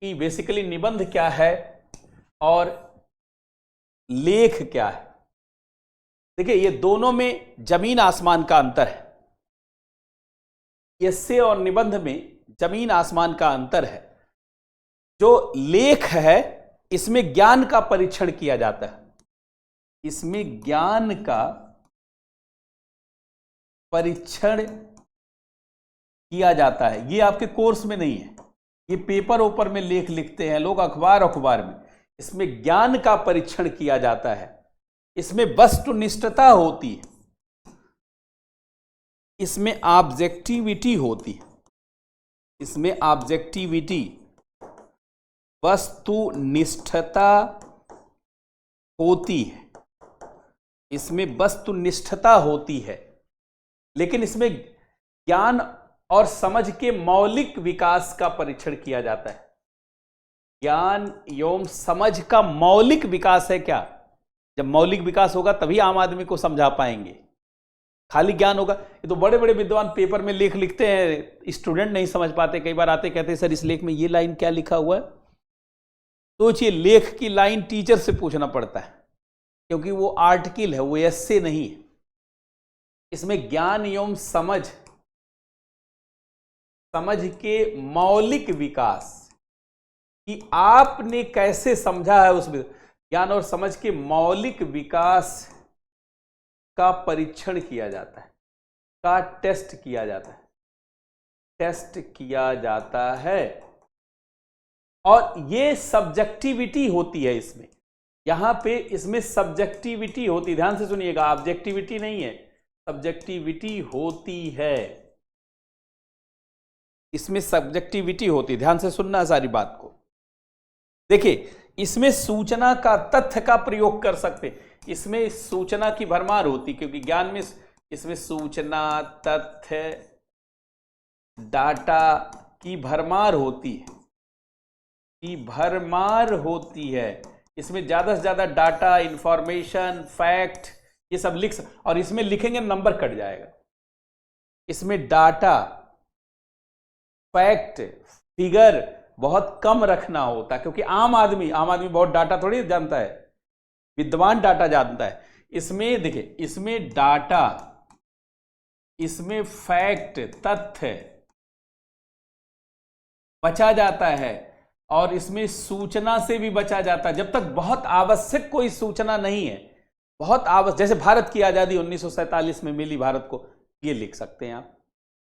कि बेसिकली निबंध क्या है और लेख क्या है। देखिए ये दोनों में जमीन आसमान का अंतर है, एस्से और निबंध में जमीन आसमान का अंतर है। जो लेख है इसमें ज्ञान का परीक्षण किया जाता है, इसमें ज्ञान का परीक्षण किया जाता है। ये आपके कोर्स में नहीं है, ये पेपर ओपर में लेख लिखते हैं लोग, अखबार में। इसमें ज्ञान का परीक्षण किया जाता है, इसमें वस्तुनिष्ठता होती है, इसमें ऑब्जेक्टिविटी होती है, इसमें ऑब्जेक्टिविटी वस्तुनिष्ठता होती है, इसमें वस्तुनिष्ठता होती है। लेकिन इसमें ज्ञान और समझ के मौलिक विकास का परीक्षण किया जाता है। ज्ञान एवं समझ का मौलिक विकास है क्या? जब मौलिक विकास होगा तभी आम आदमी को समझा पाएंगे। खाली ज्ञान होगा, ये तो बड़े बड़े विद्वान पेपर में लेख लिखते हैं, स्टूडेंट नहीं समझ पाते। कई बार आते कहते हैं सर इस लेख में ये लाइन क्या लिखा हुआ है। सोचिए लेख की लाइन टीचर से पूछना पड़ता है, क्योंकि वो आर्टिकल है, वो एस्से नहीं है। इसमें ज्ञान एवं समझ के मौलिक विकास कि आपने कैसे समझा है, उसमें ज्ञान और समझ के मौलिक विकास का परीक्षण किया जाता है, का टेस्ट किया जाता है। और ये सब्जेक्टिविटी होती है इसमें, यहां पे इसमें सब्जेक्टिविटी होती, ध्यान से सुनिएगा, ऑब्जेक्टिविटी नहीं है, सब्जेक्टिविटी होती है, इसमें सब्जेक्टिविटी होती। ध्यान से सुनना सारी बात को। देखिए इसमें सूचना का, तथ्य का प्रयोग कर सकते, इसमें सूचना की भरमार होती, क्योंकि ज्ञान में इसमें सूचना, तथ्य, डाटा की भरमार होती है, इसमें ज्यादा से ज्यादा डाटा, इंफॉर्मेशन, फैक्ट, ये सब और इसमें लिखेंगे नंबर कट जाएगा। इसमें डाटा, फैक्ट, फिगर बहुत कम रखना होता है, क्योंकि आम आदमी बहुत डाटा थोड़ी जानता है, विद्वान डाटा जानता है। इसमें देखिए, इसमें डाटा, इसमें फैक्ट, तथ्य बचा जाता है, और इसमें सूचना से भी बचा जाता है। जब तक बहुत आवश्यक कोई सूचना नहीं है, बहुत आवश्यक, जैसे भारत की आजादी 1947 में मिली भारत को, ये लिख सकते हैं आप,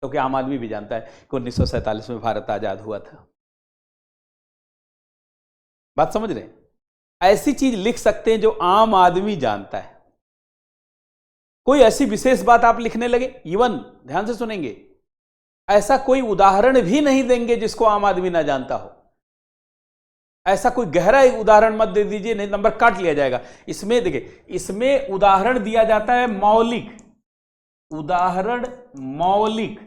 क्योंकि आम आदमी भी जानता है कि 1947 में भारत आजाद हुआ था। बात समझ रहे हैं? ऐसी चीज लिख सकते हैं जो आम आदमी जानता है। कोई ऐसी विशेष बात आप लिखने लगे, इवन ध्यान से सुनेंगे, ऐसा कोई उदाहरण भी नहीं देंगे जिसको आम आदमी ना जानता हो। ऐसा कोई गहरा उदाहरण मत दे दीजिए, नहीं नंबर काट लिया जाएगा। इसमें देखिए, इसमें उदाहरण दिया जाता है मौलिक, उदाहरण मौलिक,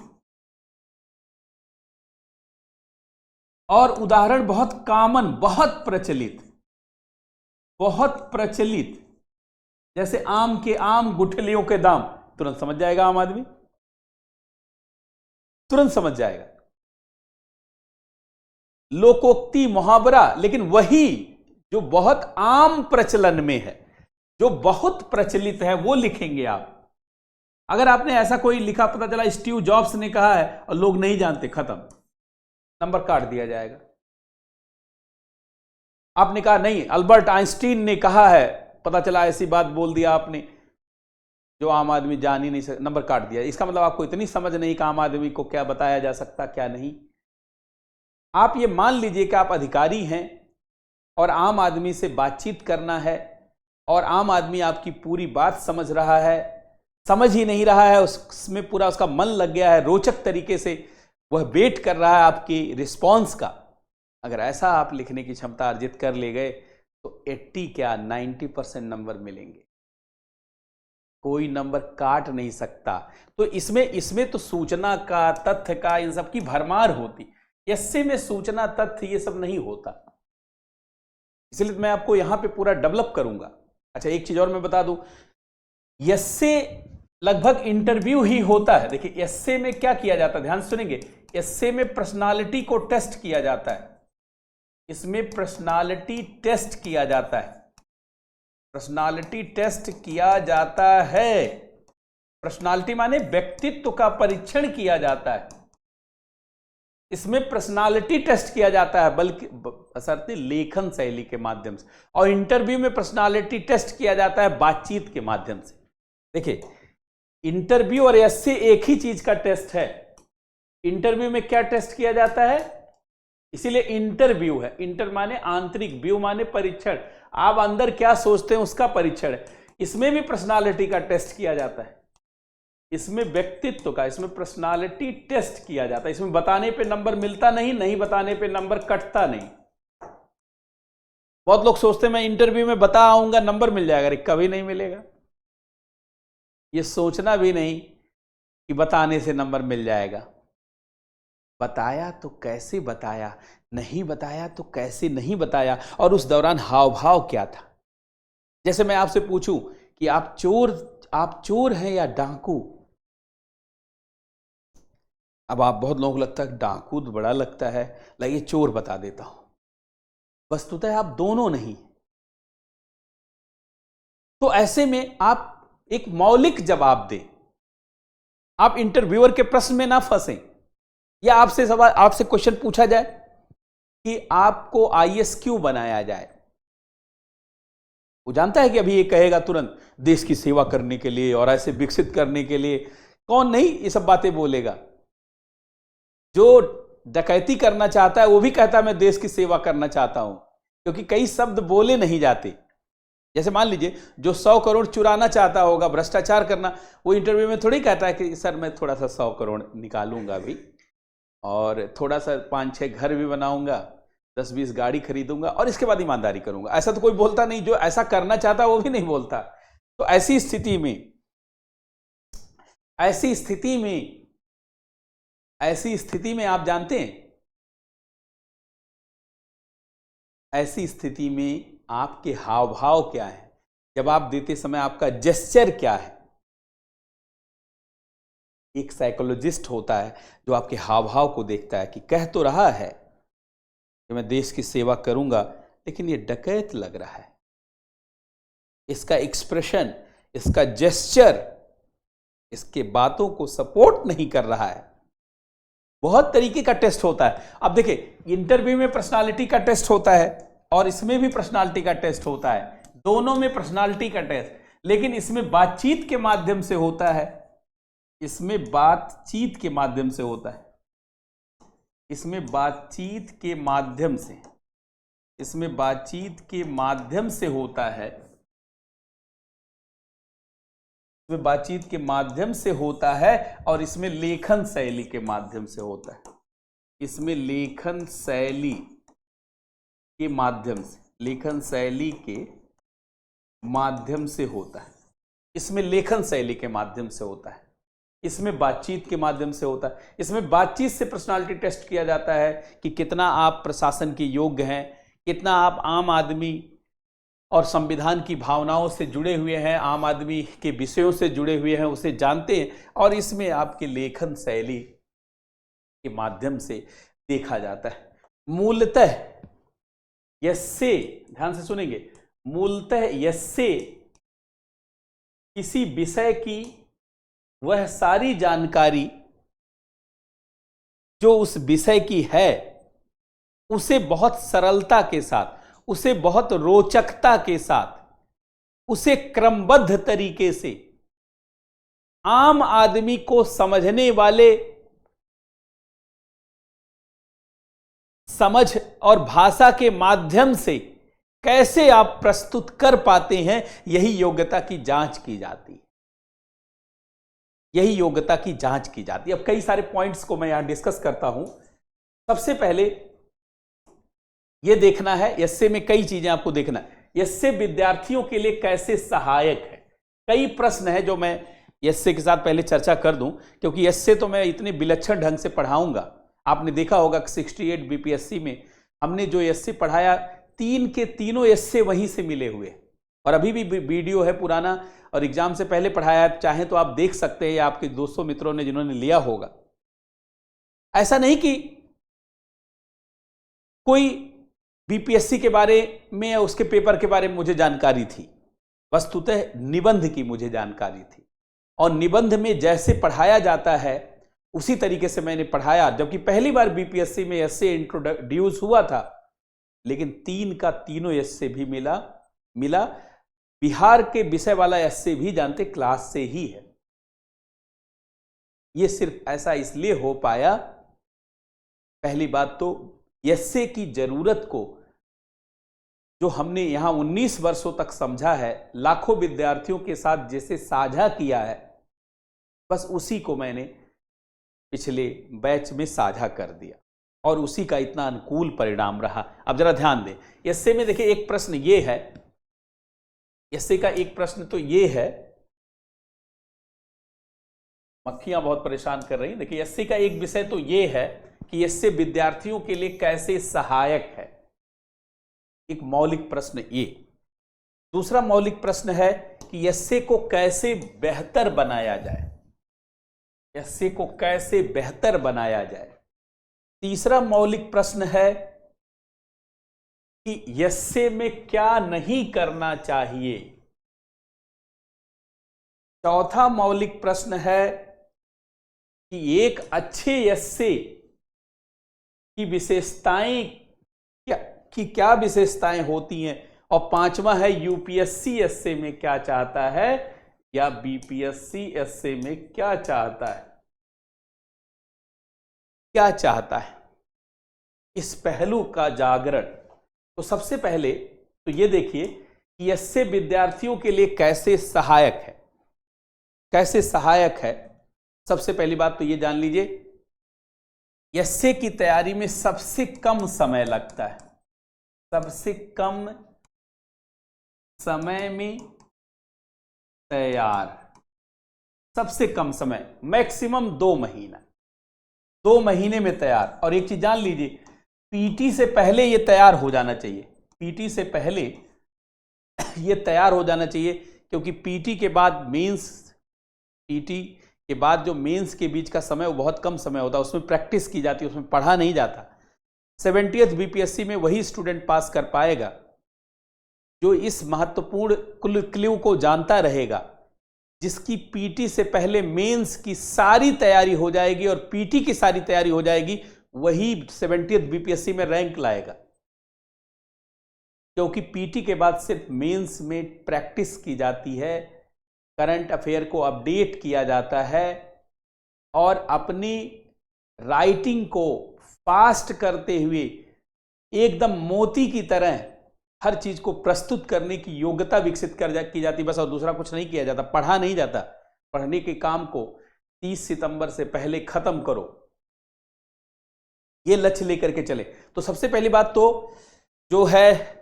और उदाहरण बहुत कॉमन, बहुत प्रचलित, जैसे आम के आम, गुठलियों के दाम, तुरंत समझ जाएगा आम आदमी, तुरंत समझ जाएगा। लोकोक्ति, मुहावरा, लेकिन वही जो बहुत आम प्रचलन में है, जो बहुत प्रचलित है, वो लिखेंगे आप। अगर आपने ऐसा कोई लिखा, पता चला स्टीव जॉब्स ने कहा है और लोग नहीं जानते, खत्म, नंबर काट दिया जाएगा। आपने कहा नहीं, अल्बर्ट आइंस्टीन ने कहा है, पता चला ऐसी बात बोल दिया आपने जो आम आदमी जान ही नहीं सकता, नंबर काट दिया। इसका मतलब आपको इतनी समझ नहीं कि आम आदमी को क्या बताया जा सकता, क्या नहीं। आप ये मान लीजिए कि आप अधिकारी हैं और आम आदमी से बातचीत करना है, और आम आदमी आपकी पूरी बात समझ रहा है, समझ ही नहीं रहा है, उसमें पूरा उसका मन लग गया है, रोचक तरीके से वह वेट कर रहा है आपकी रिस्पॉन्स का। अगर ऐसा आप लिखने की क्षमता अर्जित कर ले गए तो 80 क्या 90% नंबर मिलेंगे, कोई नंबर काट नहीं सकता। तो इसमें तो सूचना का, तथ्य का, इन सब की भरमार होती। एस्से में सूचना, तथ्य ये सब नहीं होता, इसलिए मैं आपको यहां पे पूरा डेवलप करूंगा। अच्छा एक चीज और मैं बता दूं, एस्से लगभग इंटरव्यू ही होता है। देखिए एस्से में क्या किया जाता है, ध्यान सुनेंगे, एस्से में पर्सनालिटी को टेस्ट किया जाता है, इसमें पर्सनालिटी टेस्ट किया जाता है, पर्सनालिटी टेस्ट किया जाता है। पर्सनालिटी माने व्यक्तित्व का परीक्षण किया जाता है, इसमें पर्सनालिटी टेस्ट किया जाता है, बल्कि बशर्ते लेखन शैली के माध्यम से। और इंटरव्यू में पर्सनालिटी टेस्ट किया जाता है बातचीत के माध्यम से। देखिए इंटरव्यू और एस्से एक ही चीज का टेस्ट है। इंटरव्यू में क्या टेस्ट किया जाता है, इसीलिए इंटरव्यू है, इंटर माने आंतरिक, व्यू माने परीक्षण, आप अंदर क्या सोचते हैं उसका परीक्षण है। इसमें भी पर्सनालिटी का टेस्ट किया जाता है, इसमें व्यक्तित्व का, इसमें पर्सनालिटी टेस्ट किया जाता है। इसमें बताने पे नंबर मिलता नहीं, नहीं बताने पे नंबर कटता नहीं। बहुत लोग सोचते हैं मैं इंटरव्यू में बता आऊंगा नंबर मिल जाएगा, अरे कभी नहीं मिलेगा। ये सोचना भी नहीं कि बताने से नंबर मिल जाएगा। बताया तो कैसे बताया, नहीं बताया तो कैसे नहीं बताया, और उस दौरान हाव भाव क्या था। जैसे मैं आपसे पूछूं कि आप चोर हैं या डाकू, अब आप बहुत लोगों को लगता है डाकू तो बड़ा लगता है, लगे चोर बता देता हूं। वस्तुतः आप दोनों नहीं। तो ऐसे में आप एक मौलिक जवाब दें, आप इंटरव्यूअर के प्रश्न में ना फंसें, या आपसे क्वेश्चन पूछा जाए कि आपको आईएएस क्यों बनाया जाए, वो जानता है कि अभी ये कहेगा तुरंत देश की सेवा करने के लिए और ऐसे विकसित करने के लिए। कौन नहीं ये सब बातें बोलेगा। जो डकैती करना चाहता है वो भी कहता है मैं देश की सेवा करना चाहता हूं, क्योंकि कई शब्द बोले नहीं जाते। जैसे मान लीजिए जो 100 करोड़ चुराना चाहता होगा, भ्रष्टाचार करना, वो इंटरव्यू में थोड़ी कहता है कि सर मैं थोड़ा सा 100 करोड़ निकालूंगा अभी, और थोड़ा सा 5-6 घर भी बनाऊंगा, 10-20 गाड़ी खरीदूंगा और इसके बाद ईमानदारी करूंगा। ऐसा तो कोई बोलता नहीं। जो ऐसा करना चाहता वो भी नहीं बोलता। तो ऐसी स्थिति में आप जानते हैं, ऐसी स्थिति में आपके हाव भाव क्या है, जवाब देते समय आपका जेस्चर क्या है। एक साइकोलॉजिस्ट होता है जो आपके हाव भाव को देखता है कि कह तो रहा है कि मैं देश की सेवा करूंगा, लेकिन ये डकैत लग रहा है। इसका एक्सप्रेशन, इसका जेस्चर इसके बातों को सपोर्ट नहीं कर रहा है। बहुत तरीके का टेस्ट होता है। अब देखिए इंटरव्यू में पर्सनालिटी का टेस्ट होता है और इसमें भी पर्सनालिटी का टेस्ट होता है, दोनों में पर्सनालिटी का टेस्ट, लेकिन इसमें बातचीत के माध्यम से होता है, इसमें बातचीत के माध्यम से होता है, इसमें बातचीत के माध्यम से, इसमें बातचीत के माध्यम से होता है, इसमें बातचीत के माध्यम से होता है, और इसमें लेखन शैली के माध्यम से होता है। इसमें लेखन शैली के माध्यम से, लेखन शैली के माध्यम से होता है। इसमें लेखन शैली के माध्यम से होता है, इसमें बातचीत के माध्यम से होता है। इसमें बातचीत से पर्सनालिटी टेस्ट किया जाता है कि कितना आप प्रशासन के योग्य हैं, कितना आप आम आदमी और संविधान की भावनाओं से जुड़े हुए हैं, आम आदमी के विषयों से जुड़े हुए हैं, उसे जानते हैं। और इसमें आपके लेखन शैली के माध्यम से देखा जाता है। मूलतः एस्से, ध्यान से सुनेंगे, मूलतः एस्से किसी विषय की वह सारी जानकारी जो उस विषय की है उसे बहुत सरलता के साथ, उसे बहुत रोचकता के साथ, उसे क्रमबद्ध तरीके से आम आदमी को समझने वाले समझ और भाषा के माध्यम से कैसे आप प्रस्तुत कर पाते हैं, यही योग्यता की जांच की जाती है। यही योग्यता की जांच की जाती है। अब कई सारे पॉइंट्स को मैं यहां डिस्कस करता हूं। सबसे पहले यह देखना है, एस्से में कई चीजें आपको देखना है। एस्से विद्यार्थियों के लिए कैसे सहायक है। कई प्रश्न है जो मैं एस्से के साथ पहले चर्चा कर दूं, क्योंकि एस्से तो मैं इतने विलक्षण ढंग से पढ़ाऊंगा। आपने देखा होगा 68 बीपीएससी में हमने जो एस्से पढ़ाया, 3 के 3 एस्से वहीं से मिले हुए, और अभी भी वीडियो है पुराना और एग्जाम से पहले पढ़ाया है, चाहें तो आप देख सकते हैं या आपके दोस्तों मित्रों ने जिन्होंने लिया होगा। ऐसा नहीं कि कोई बीपीएससी के बारे में या उसके पेपर के बारे में मुझे जानकारी थी, वस्तुतः निबंध की मुझे जानकारी थी और निबंध में जैसे पढ़ाया जाता है उसी तरीके से मैंने पढ़ाया। जबकि पहली बार बीपीएससी में एसए इंट्रोड्यूस हुआ था, लेकिन 3 का तीनों एसए भी मिला। बिहार के विषय वाला एसए भी जानते क्लास से ही है। यह सिर्फ ऐसा इसलिए हो पाया, पहली बात तो एसए की जरूरत को जो हमने यहां 19 वर्षों तक समझा है, लाखों विद्यार्थियों के साथ जैसे साझा किया है, बस उसी को मैंने पिछले बैच में साझा कर दिया और उसी का इतना अनुकूल परिणाम रहा। अब जरा ध्यान दें, एसए में देखिए एक प्रश्न ये है, एसए का एक प्रश्न तो ये है, मक्खियां बहुत परेशान कर रही हैं। देखिए एसए का एक विषय तो ये है कि एसए विद्यार्थियों के लिए कैसे सहायक है, एक मौलिक प्रश्न ये। दूसरा मौलिक प्रश्न है कि एसए को कैसे बेहतर बनाया जाए, एसए को कैसे बेहतर बनाया जाए। तीसरा मौलिक प्रश्न है कि एसए में क्या नहीं करना चाहिए। चौथा मौलिक प्रश्न है कि एक अच्छे एसए की विशेषताएं क्या विशेषताएं होती हैं। और पांचवा है यूपीएससी एसए में क्या चाहता है या बीपीएससी एसए में क्या चाहता है, क्या चाहता है, इस पहलू का जागरण। तो सबसे पहले तो ये देखिए कि एसए विद्यार्थियों के लिए कैसे सहायक है, कैसे सहायक है। सबसे पहली बात तो ये जान लीजिए, एसए की तैयारी में सबसे कम समय लगता है, सबसे कम समय में तैयार, सबसे कम समय, मैक्सिमम 2 महीना, 2 महीने में तैयार। और एक चीज जान लीजिए, पीटी से पहले ये तैयार हो जाना चाहिए, पीटी से पहले ये तैयार हो जाना चाहिए, क्योंकि पीटी के बाद मेंस, पीटी के बाद जो मेंस के बीच का समय वो बहुत कम समय होता है, उसमें प्रैक्टिस की जाती है, उसमें पढ़ा नहीं जाता। 70th बीपीएससी में वही स्टूडेंट पास कर पाएगा जो इस महत्वपूर्ण क्लू को जानता रहेगा, जिसकी पीटी से पहले मेंस की सारी तैयारी हो जाएगी और पीटी की सारी तैयारी हो जाएगी, वही 70th बीपीएससी में रैंक लाएगा। क्योंकि पीटी के बाद सिर्फ मेंस में प्रैक्टिस की जाती है, करंट अफेयर को अपडेट किया जाता है और अपनी राइटिंग को फास्ट करते हुए एकदम मोती की तरह हर चीज को प्रस्तुत करने की योग्यता विकसित की जाती, बस। और दूसरा कुछ नहीं किया जाता, पढ़ा नहीं जाता। पढ़ने के काम को 30 सितंबर से पहले खत्म करो, ये लक्ष्य लेकर के चले। तो सबसे पहली बात तो जो है,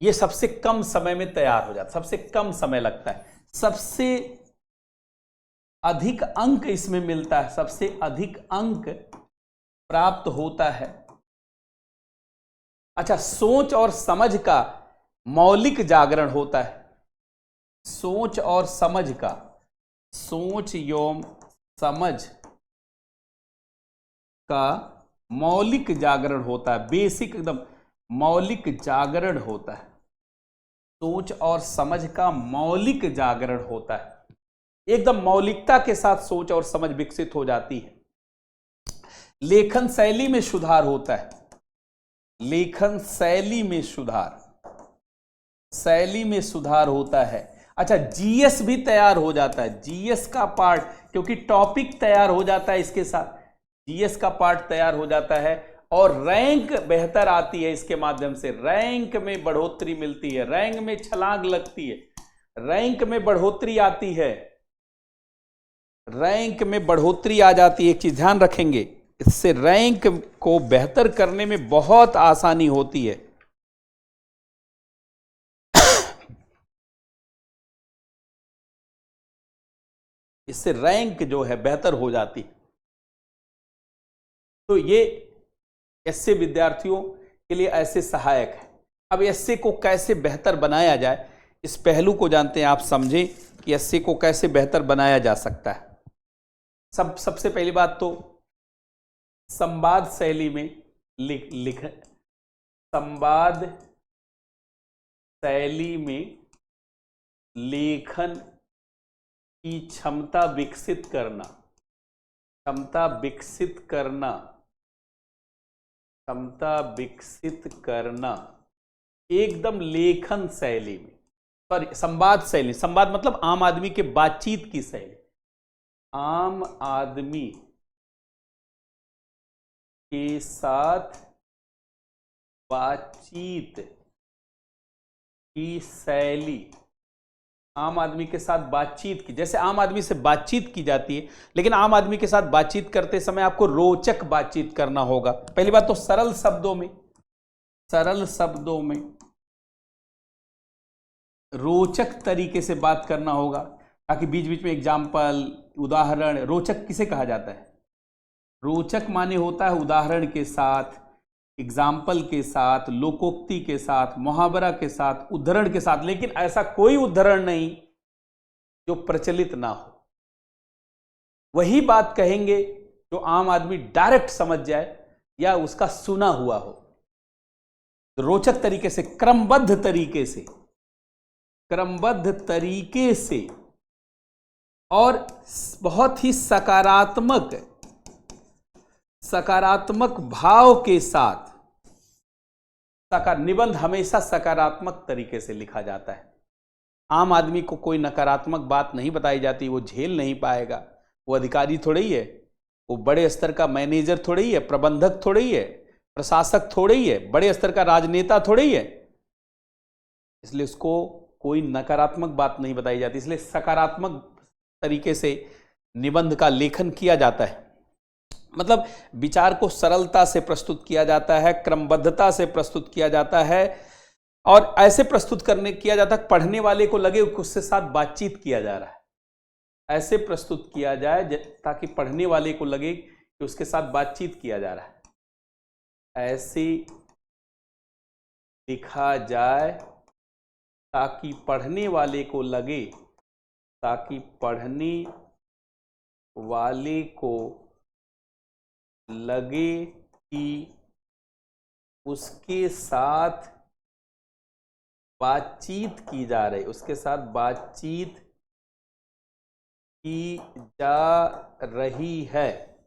ये सबसे कम समय में तैयार हो जाता, सबसे कम समय लगता है, सबसे अधिक अंक इसमें मिलता है, सबसे अधिक अंक प्राप्त होता है। अच्छा, सोच और समझ का मौलिक जागरण होता है, सोच और समझ का, सोच एवं समझ का मौलिक जागरण होता है, बेसिक एकदम मौलिक जागरण होता है, सोच और समझ का मौलिक जागरण होता है। एकदम मौलिकता के साथ सोच और समझ विकसित हो जाती है। लेखन शैली में सुधार होता है, लेखन शैली में सुधार, शैली में सुधार होता है। अच्छा, जीएस भी तैयार हो जाता है, जीएस का पार्ट, क्योंकि टॉपिक तैयार हो जाता है इसके साथ, जीएस का पार्ट तैयार हो जाता है और रैंक बेहतर आती है इसके माध्यम से, रैंक में बढ़ोतरी मिलती है, रैंक में छलांग लगती है, रैंक में बढ़ोतरी आती है, रैंक में बढ़ोतरी आ जाती है। एक चीज ध्यान रखेंगे, इससे रैंक को बेहतर करने में बहुत आसानी होती है। इससे रैंक जो है बेहतर हो जाती है। तो ये एसए विद्यार्थियों के लिए ऐसे सहायक है। अब एस्से को कैसे बेहतर बनाया जाए, इस पहलू को जानते हैं, आप समझें कि एस्से को कैसे बेहतर बनाया जा सकता है। सबसे पहली बात तो संवाद शैली में संवाद शैली में लेखन की क्षमता विकसित करना एकदम लेखन शैली में, सॉरी संवाद शैली, संवाद मतलब आम आदमी के बातचीत की शैली, आम आदमी के साथ बातचीत की शैली, आम आदमी के साथ बातचीत की, जैसे आम आदमी से बातचीत की जाती है, लेकिन आम आदमी के साथ बातचीत करते समय आपको रोचक बातचीत करना होगा। पहली बात तो सरल शब्दों में रोचक तरीके से बात करना होगा, ताकि बीच बीच में एग्जाम्पल, उदाहरण। रोचक किसे कहा जाता है? रोचक माने होता है उदाहरण के साथ, एग्जाम्पल के साथ, लोकोक्ति के साथ, मुहावरा के साथ, उद्धरण के साथ, लेकिन ऐसा कोई उद्धरण नहीं जो प्रचलित ना हो। वही बात कहेंगे जो आम आदमी डायरेक्ट समझ जाए या उसका सुना हुआ हो। तो रोचक तरीके से, क्रमबद्ध तरीके से और बहुत ही सकारात्मक भाव के साथ। निबंध हमेशा सकारात्मक तरीके से लिखा जाता है। आम आदमी को कोई नकारात्मक बात नहीं बताई जाती, वो झेल नहीं पाएगा। वो अधिकारी थोड़े ही है, वो बड़े स्तर का मैनेजर थोड़े ही है, प्रबंधक थोड़े ही है, प्रशासक थोड़े ही है, बड़े स्तर का राजनेता थोड़े ही है। इसलिए उसको कोई नकारात्मक बात नहीं बताई जाती, इसलिए सकारात्मक तरीके से निबंध का लेखन किया जाता है। मतलब विचार को सरलता से प्रस्तुत किया जाता है, क्रमबद्धता से प्रस्तुत किया जाता है, और ऐसे प्रस्तुत किया जाता है पढ़ने वाले को लगे उसके साथ बातचीत किया जा रहा है। ऐसे प्रस्तुत किया जाए ताकि पढ़ने वाले को लगे कि उसके साथ बातचीत किया जा रहा है। ऐसे लिखा जाए ताकि पढ़ने वाले को लगे कि उसके साथ बातचीत की जा रही है,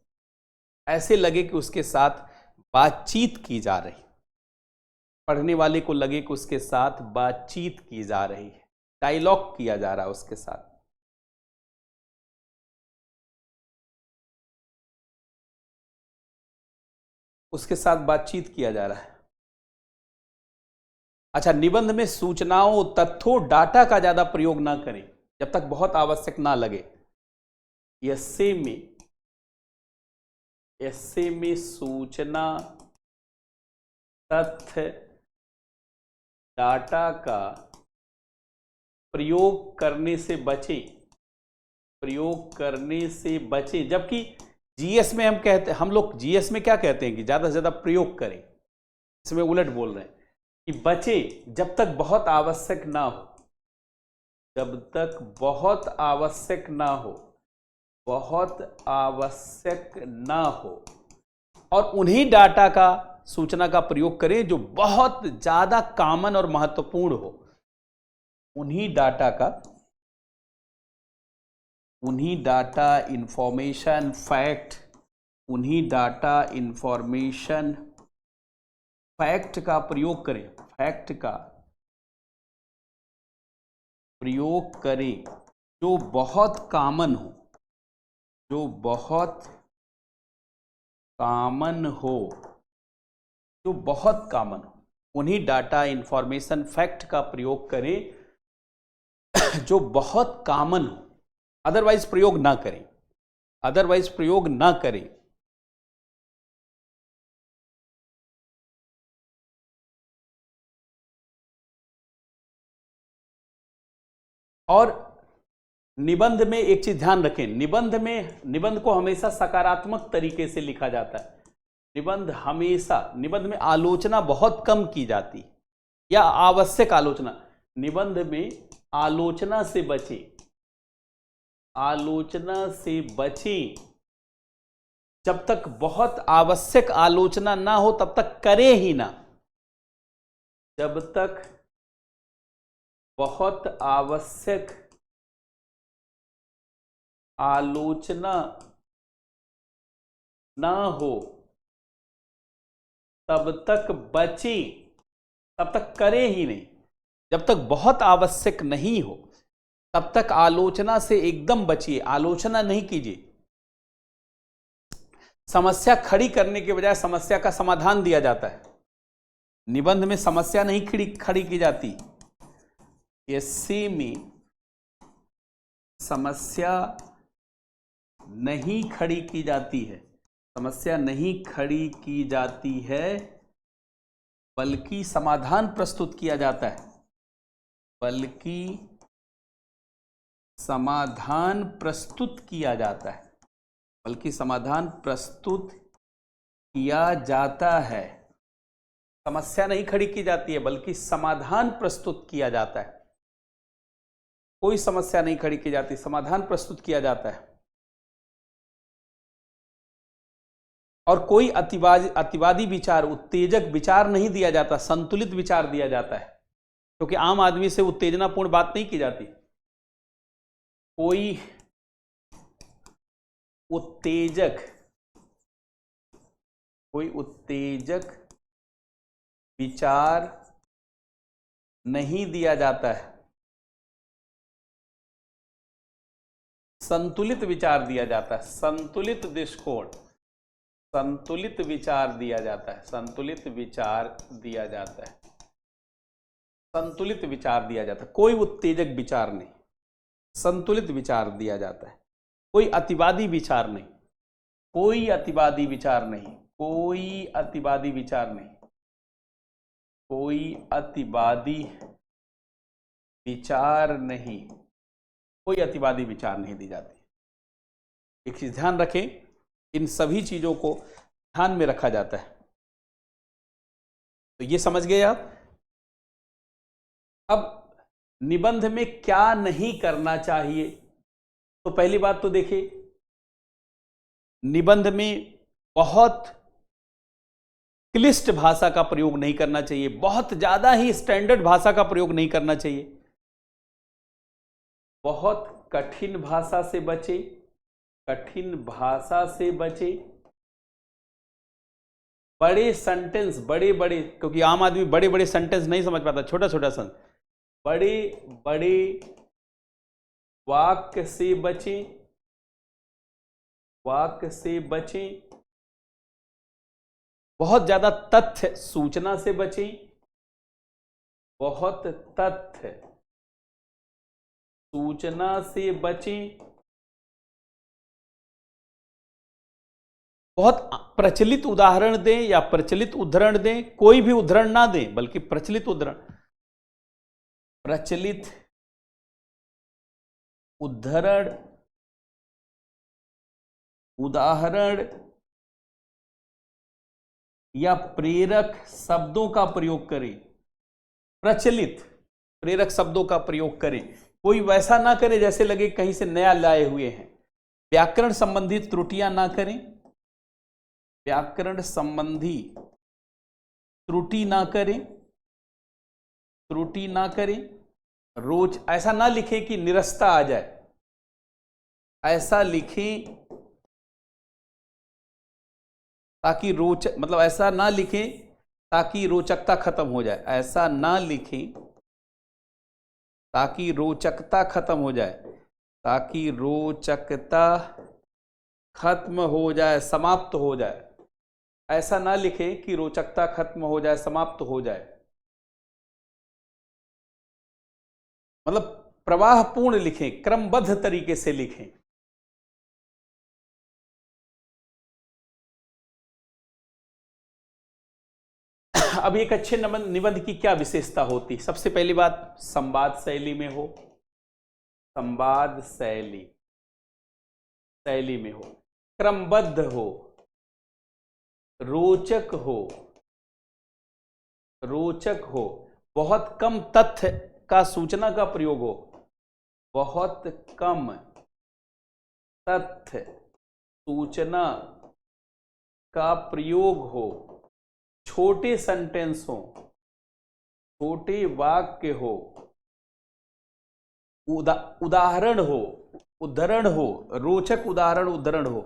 ऐसे लगे कि उसके साथ बातचीत की जा रही, पढ़ने वाले को लगे कि उसके साथ बातचीत की जा रही है, डायलॉग किया जा रहा है उसके साथ। बातचीत किया जा रहा है। अच्छा, निबंध में सूचनाओं, तथ्यों, डाटा का ज्यादा प्रयोग ना करें जब तक बहुत आवश्यक ना लगे। एस्से में सूचना, तथ्य, डाटा का प्रयोग करने से बचें। जबकि जीएस में हम लोग जीएस में क्या कहते हैं कि ज्यादा से ज्यादा प्रयोग करें, इसमें उलट बोल रहे हैं कि बचे जब तक बहुत आवश्यक ना हो, और उन्हीं डाटा का, सूचना का प्रयोग करें जो बहुत ज्यादा कॉमन और महत्वपूर्ण हो। उन्हीं डाटा इंफॉर्मेशन फैक्ट का प्रयोग करें, जो बहुत कॉमन हो। उन्हीं डाटा इंफॉर्मेशन फैक्ट का प्रयोग करें जो बहुत कॉमन हो, अदरवाइज प्रयोग ना करें। और निबंध में एक चीज ध्यान रखें, निबंध को हमेशा सकारात्मक तरीके से लिखा जाता है। निबंध में आलोचना बहुत कम की जाती है। या आवश्यक आलोचना। निबंध में आलोचना से बचे, आलोचना से बचें। जब तक बहुत आवश्यक आलोचना ना हो तब तक करें ही ना। जब तक बहुत आवश्यक आलोचना ना हो तब तक बचें, तब तक करें ही नहीं। जब तक बहुत आवश्यक नहीं हो तब तक आलोचना से एकदम बचिए, आलोचना नहीं कीजिए। समस्या खड़ी करने के बजाय समस्या का समाधान दिया जाता है। निबंध में समस्या नहीं खड़ी की जाती, एस्से में समस्या नहीं खड़ी की जाती है, समस्या नहीं खड़ी की जाती है, बल्कि समाधान प्रस्तुत किया जाता है, बल्कि समाधान प्रस्तुत किया जाता है, बल्कि समाधान प्रस्तुत किया जाता है। समस्या नहीं खड़ी की जाती है बल्कि समाधान प्रस्तुत किया जाता है। कोई समस्या नहीं खड़ी की जाती, समाधान प्रस्तुत किया जाता है। और कोई अतिवादी विचार, उत्तेजक विचार नहीं दिया जाता, संतुलित विचार दिया जाता है, क्योंकि आम आदमी से उत्तेजनापूर्ण बात नहीं की जाती। कोई उत्तेजक विचार नहीं दिया जाता है, संतुलित विचार दिया जाता है, संतुलित दृष्टिकोण, संतुलित विचार दिया जाता है, संतुलित विचार दिया जाता है, संतुलित विचार दिया जाता है। कोई उत्तेजक विचार नहीं, संतुलित विचार दिया जाता है। कोई अतिवादी विचार नहीं, कोई अतिवादी विचार नहीं, कोई अतिवादी विचार नहीं, कोई अतिवादी विचार नहीं, कोई अतिवादी विचार नहीं दी जाती। एक चीज ध्यान रखें, इन सभी चीजों को ध्यान में रखा जाता है। तो ये समझ गए आप। अब निबंध में क्या नहीं करना चाहिए, तो पहली बात तो देखिए, निबंध में बहुत क्लिष्ट भाषा का प्रयोग नहीं करना चाहिए, बहुत ज्यादा ही स्टैंडर्ड भाषा का प्रयोग नहीं करना चाहिए, बहुत कठिन भाषा से बचे, कठिन भाषा से बचे। बड़े सेंटेंस, बड़े बड़े, क्योंकि आम आदमी बड़े बड़े सेंटेंस नहीं समझ पाता, छोटा छोटा सेंटेंस, बड़े बड़े वाक्य से बचे, वाक्य से बचें। बहुत ज्यादा तथ्य सूचना से बचें, बहुत तथ्य सूचना से बचें। बहुत प्रचलित उदाहरण दें या प्रचलित उद्धरण दें, कोई भी उद्धरण ना दें बल्कि प्रचलित उद्धरण, प्रचलित उद्धरण, उदाहरण या प्रेरक शब्दों का प्रयोग करें, प्रचलित प्रेरक शब्दों का प्रयोग करें। कोई वैसा ना करे जैसे लगे कहीं से नया लाए हुए हैं। व्याकरण संबंधी त्रुटियां ना करें, व्याकरण संबंधी त्रुटि ना करें, त्रुटि ना करें। रोज ऐसा ना लिखें कि निरस्ता आ जाए, ऐसा लिखें ताकि मतलब ऐसा ना लिखें ताकि रोचकता खत्म हो जाए, ऐसा ना लिखें ताकि रोचकता खत्म हो जाए, ताकि रोचकता खत्म हो जाए, समाप्त हो जाए। ऐसा ना लिखें कि रोचकता खत्म हो जाए, समाप्त हो जाए। मतलब प्रवाहपूर्ण लिखें, क्रमबद्ध तरीके से लिखें। अब एक अच्छे निबंध की क्या विशेषता होती? सबसे पहली बात, संवाद शैली में हो, संवाद शैली में हो, क्रमबद्ध हो, रोचक हो, रोचक हो, बहुत कम तथ्य का सूचना का प्रयोग हो, बहुत कम तथ्य सूचना का प्रयोग हो, छोटे सेंटेंस हो, छोटे वाक्य हो, उदाहरण हो, उद्धरण हो, रोचक उदाहरण उद्धरण हो,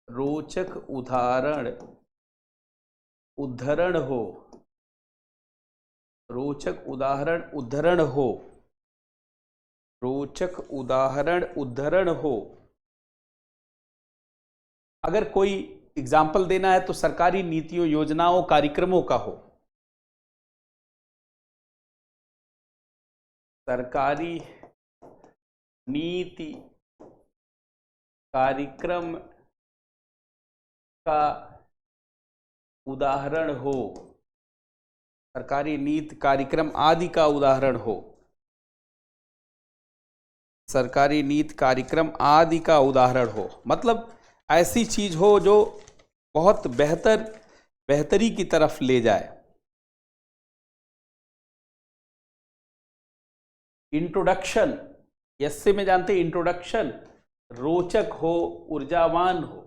रोचक उदाहरण उद्धरण हो, रोचक उदाहरण उद्धरण हो, रोचक उदाहरण उद्धरण हो। अगर कोई एग्जाम्पल देना है तो सरकारी नीतियों, योजनाओं, कार्यक्रमों का हो। सरकारी नीति कार्यक्रम का उदाहरण हो, सरकारी नीति कार्यक्रम आदि का उदाहरण हो, सरकारी नीति कार्यक्रम आदि का उदाहरण हो। मतलब ऐसी चीज हो जो बहुत बेहतरी की तरफ ले जाए। इंट्रोडक्शन, ऐसे में जानते हैं इंट्रोडक्शन रोचक हो, ऊर्जावान हो।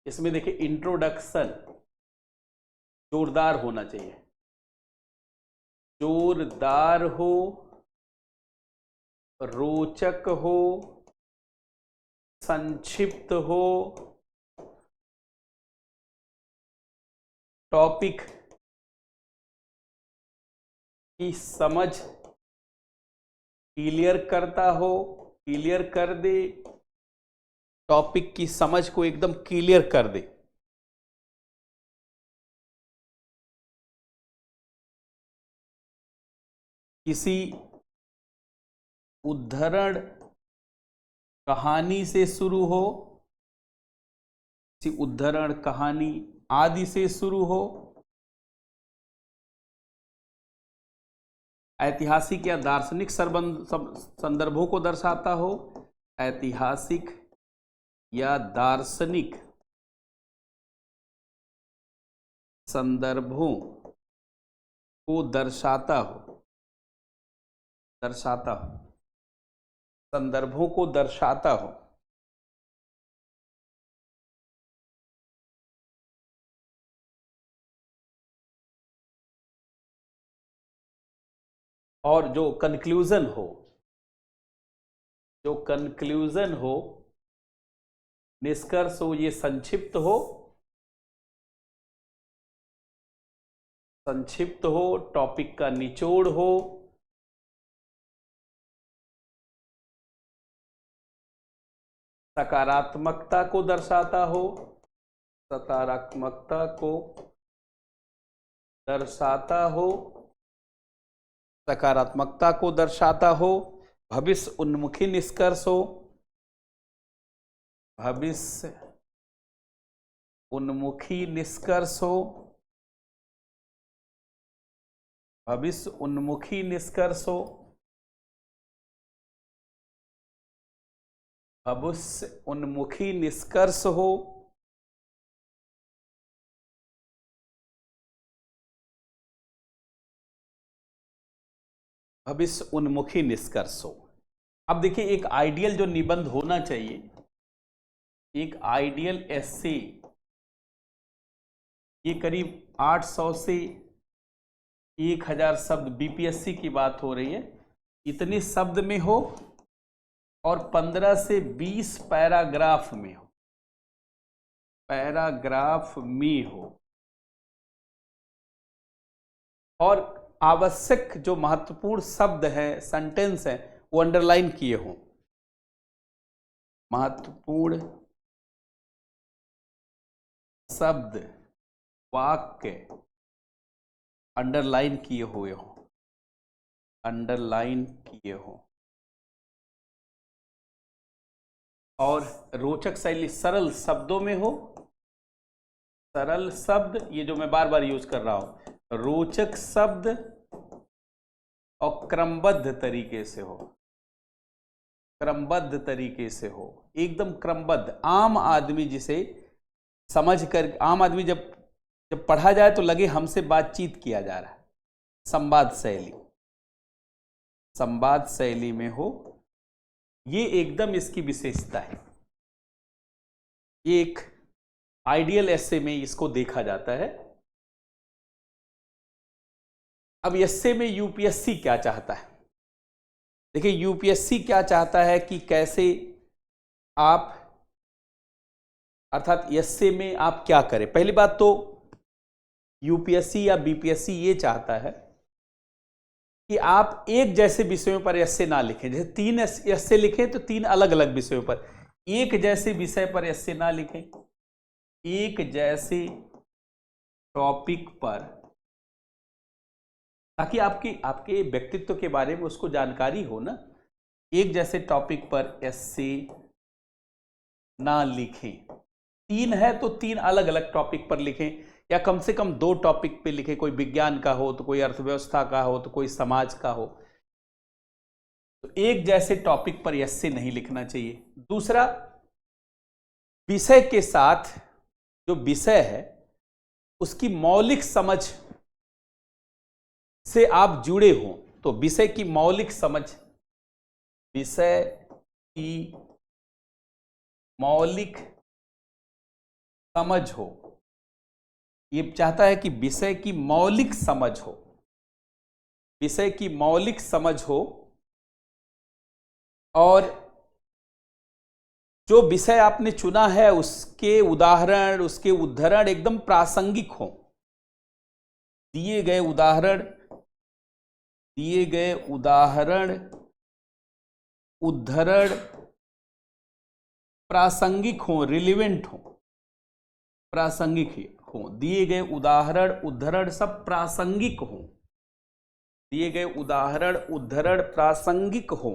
इसमें देखिए इंट्रोडक्शन जोरदार होना चाहिए, जोरदार हो, रोचक हो, संक्षिप्त हो, टॉपिक की समझ क्लियर करता हो, क्लियर कर दे, टॉपिक की समझ को एकदम क्लियर कर दे। किसी उद्धरण कहानी से शुरू हो, किसी उद्धरण कहानी आदि से शुरू हो, ऐतिहासिक या दार्शनिक संदर्भों को दर्शाता हो, ऐतिहासिक या दार्शनिक संदर्भों को दर्शाता हो, संदर्भों को दर्शाता हो। और जो कंक्लूजन हो, जो कंक्लूजन हो, निष्कर्ष हो, ये संक्षिप्त हो, संक्षिप्त हो, टॉपिक का निचोड़ हो, सकारात्मकता को दर्शाता हो, सकारात्मकता को दर्शाता हो, सकारात्मकता को दर्शाता हो, भविष्य उन्मुखी निष्कर्ष हो, भविष्य उन्मुखी निष्कर्ष हो, भविष्य उन्मुखी निष्कर्ष हो, भविष्य उन्मुखी निष्कर्ष हो, भविष्य उन्मुखी निष्कर्ष हो। अब देखिए एक आइडियल जो निबंध होना चाहिए, एक आइडियल एस्से, ये करीब 800 से 1000 शब्द, बीपीएससी की बात हो रही है, इतने शब्द में हो और 15 से 20 पैराग्राफ में हो, पैराग्राफ में हो, और आवश्यक जो महत्वपूर्ण शब्द हैं, सेंटेंस हैं, वो अंडरलाइन किए हों, महत्वपूर्ण शब्द, वाक्य अंडरलाइन किए हुए हों, अंडरलाइन किए हों, और रोचक शैली, सरल शब्दों में हो, सरल शब्द, ये जो मैं बार बार यूज कर रहा हूं, रोचक शब्द और क्रमबद्ध तरीके से हो, क्रमबद्ध तरीके से हो, एकदम क्रमबद्ध। आम आदमी जिसे समझ कर, आम आदमी जब पढ़ा जाए तो लगे हमसे बातचीत किया जा रहा है, संवाद शैली, संवाद शैली में हो, ये एकदम इसकी विशेषता है। ये एक आइडियल एस्से में इसको देखा जाता है। अब एस्से में यूपीएससी क्या चाहता है? देखिए यूपीएससी क्या चाहता है कि कैसे आप, अर्थात एस्से में आप क्या करें। पहली बात तो यूपीएससी या बीपीएससी ये चाहता है कि आप एक जैसे विषयों पर एस्से ना लिखें। जैसे 3 एस्से लिखें तो 3 अलग अलग विषयों पर, एक जैसे विषय पर एस्से ना लिखें, एक जैसे टॉपिक पर, ताकि आपके व्यक्तित्व के बारे में उसको जानकारी हो ना। एक जैसे टॉपिक पर एस्से ना लिखें। 3 है तो 3 अलग अलग टॉपिक पर लिखें, या कम से कम 2 टॉपिक पे लिखें। कोई विज्ञान का हो तो कोई अर्थव्यवस्था का हो तो कोई समाज का हो। तो एक जैसे टॉपिक पर एस्से नहीं लिखना चाहिए। दूसरा, विषय के साथ जो विषय है उसकी मौलिक समझ से आप जुड़े हों। तो विषय की मौलिक समझ, विषय की मौलिक समझ हो, ये चाहता है कि विषय की मौलिक समझ हो, विषय की मौलिक समझ हो, और जो विषय आपने चुना है उसके उदाहरण, उसके उद्धरण एकदम प्रासंगिक हो। दिए गए उदाहरण उद्धरण प्रासंगिक हो, रिलेवेंट हो, प्रासंगिक हो। दिए गए उदाहरण उद्धरण सब प्रासंगिक हो, दिए गए उदाहरण उद्धरण प्रासंगिक हो,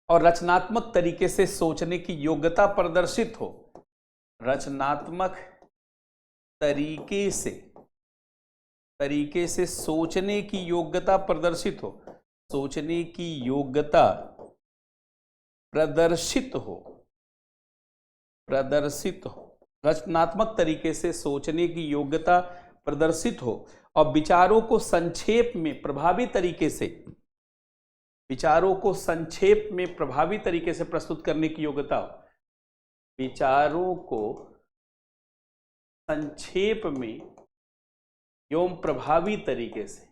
और रचनात्मक तरीके से सोचने की योग्यता प्रदर्शित हो। रचनात्मक तरीके से सोचने की योग्यता प्रदर्शित हो, सोचने की योग्यता प्रदर्शित हो, रचनात्मक तरीके से सोचने की योग्यता प्रदर्शित हो, और विचारों को संक्षेप में प्रभावी तरीके से, विचारों को संक्षेप में प्रभावी तरीके से प्रस्तुत करने की योग्यता हो। विचारों को संक्षेप में एवं प्रभावी तरीके से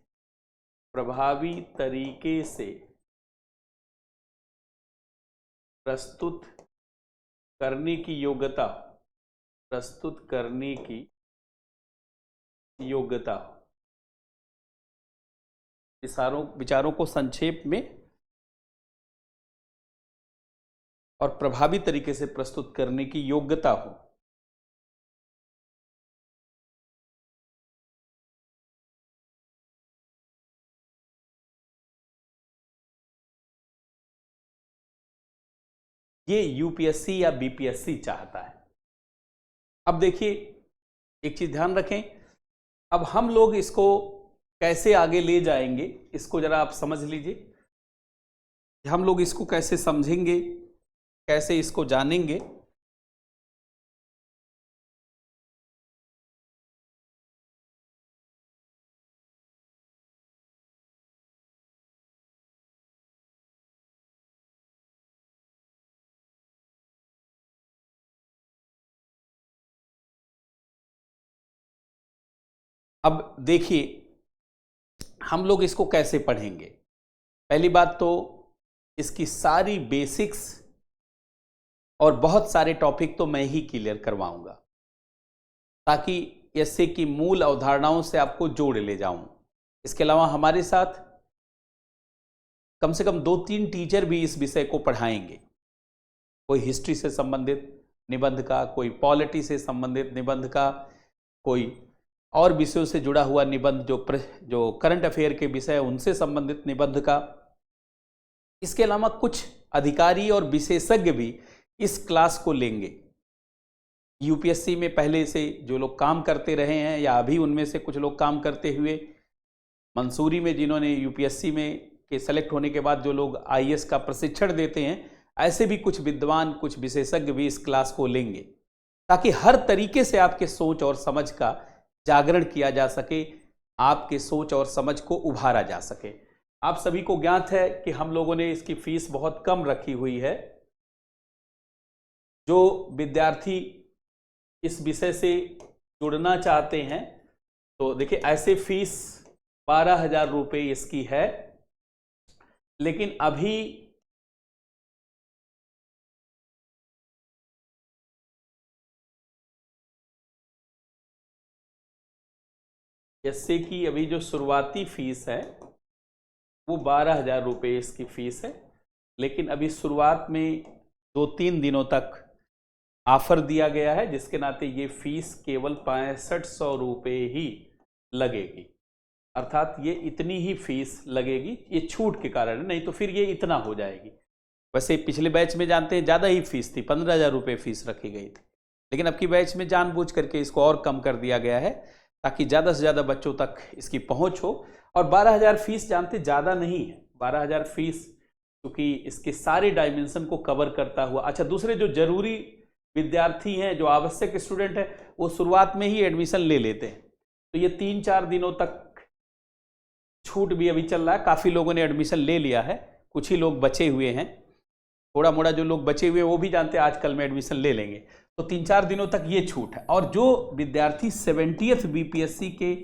प्रस्तुत करने की योग्यता हो। विचारों को संक्षेप में और प्रभावी तरीके से प्रस्तुत करने की योग्यता हो। ये यूपीएससी या बीपीएससी चाहता है। अब देखिए एक चीज ध्यान रखें, अब हम लोग इसको कैसे आगे ले जाएंगे, इसको जरा आप समझ लीजिए। हम लोग इसको कैसे समझेंगे, कैसे इसको जानेंगे। अब देखिए हम लोग इसको कैसे पढ़ेंगे। पहली बात तो इसकी सारी बेसिक्स और बहुत सारे टॉपिक तो मैं ही क्लियर करवाऊंगा, ताकि एस्से की मूल अवधारणाओं से आपको जोड़ ले जाऊं। इसके अलावा हमारे साथ कम से कम 2-3 टीचर भी इस विषय को पढ़ाएंगे। कोई हिस्ट्री से संबंधित निबंध का, कोई पॉलिटी से संबंधित निबंध का, कोई और विषयों से जुड़ा हुआ निबंध, जो करंट अफेयर के विषय उनसे संबंधित निबंध का। इसके अलावा कुछ अधिकारी और विशेषज्ञ भी इस क्लास को लेंगे। यूपीएससी में पहले से जो लोग काम करते रहे हैं, या अभी उनमें से कुछ लोग काम करते हुए, मंसूरी में जिन्होंने यूपीएससी में के सेलेक्ट होने के बाद जो लोग आईएएस का प्रशिक्षण देते हैं, ऐसे भी कुछ विद्वान, कुछ विशेषज्ञ भी इस क्लास को लेंगे, ताकि हर तरीके से आपके सोच और समझ का जागरण किया जा सके। आपके सोच और समझ को उभारा जा सके। आप सभी को ज्ञात है कि हम लोगों ने इसकी फीस बहुत कम रखी हुई है। जो विद्यार्थी इस विषय से जुड़ना चाहते हैं तो देखिए, ऐसे फीस 12,000 रुपये इसकी है, लेकिन अभी एसए की अभी जो शुरुआती फीस है वो 12,000 रुपये इसकी फीस है। लेकिन अभी शुरुआत में 2-3 दिनों तक ऑफर दिया गया है, जिसके नाते ये फीस केवल 6500 रुपये ही लगेगी। अर्थात ये इतनी ही फीस लगेगी, ये छूट के कारण, नहीं तो फिर ये इतना हो जाएगी। वैसे पिछले बैच में जानते हैं ज़्यादा ही फीस थी, 15,000 रुपये फीस रखी गई थी, लेकिन अब की बैच में जानबूझ करके इसको और कम कर दिया गया है ताकि ज़्यादा से ज़्यादा बच्चों तक इसकी पहुंच हो। और 12,000 फीस जानते ज़्यादा नहीं है। 12,000 फीस क्योंकि इसके सारे डायमेंशन को कवर करता हुआ। अच्छा, दूसरे जो जरूरी विद्यार्थी हैं, जो आवश्यक स्टूडेंट हैं, वो शुरुआत में ही एडमिशन ले लेते हैं, तो ये 3-4 दिनों तक छूट भी अभी चल रहा है। काफ़ी लोगों ने एडमिशन ले लिया है, कुछ ही लोग बचे हुए हैं, थोड़ा मोड़ा जो लोग बचे हुए हैं वो भी जानते हैं आज कल में एडमिशन ले लेंगे, तो 3-4 दिनों तक ये छूट है। और जो विद्यार्थी 70th बीपीएससी के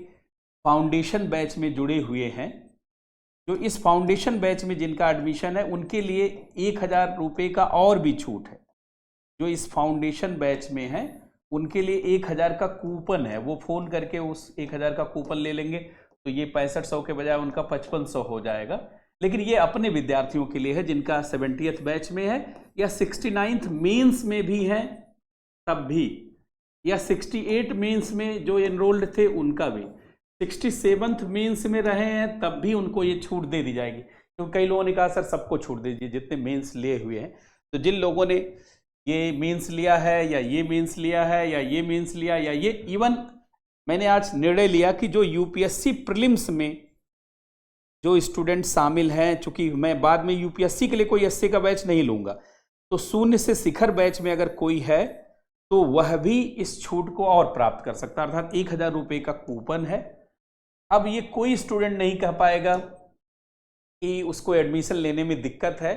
फाउंडेशन बैच में जुड़े हुए हैं, जो इस फाउंडेशन बैच में जिनका एडमिशन है, उनके लिए 1,000 रुपये का और भी छूट है। जो इस फाउंडेशन बैच में है उनके लिए 1,000 का कूपन है, वो फ़ोन करके उस 1,000 का कूपन ले लेंगे तो ये 6500 के बजाय उनका 5500 हो जाएगा। लेकिन ये अपने विद्यार्थियों के लिए है जिनका 70th बैच में है, या 69th मेंस में भी हैं तब भी, या 68 मेंस में जो एनरोल्ड थे उनका भी, 67th मेंस में रहे हैं तब भी उनको ये छूट दे दी जाएगी। क्योंकि कई लोगों ने कहा सर सबको छूट दे दीजिए जितने मेंस लिए हुए हैं। तो जिन लोगों ने ये मेंस लिया है, या ये मेंस लिया है, या ये मेंस लिया, या ये, इवन मैंने आज निर्णय लिया कि जो यूपीएससी प्रीलिम्स में जो स्टूडेंट शामिल हैं, चूंकि मैं बाद में यूपीएससी के लिए कोई एसए का बैच नहीं लूंगा, तो शून्य से शिखर बैच में अगर कोई है तो वह भी इस छूट को और प्राप्त कर सकता है। अर्थात 1,000 रुपये का कूपन है। अब ये कोई स्टूडेंट नहीं कह पाएगा कि उसको एडमिशन लेने में दिक्कत है,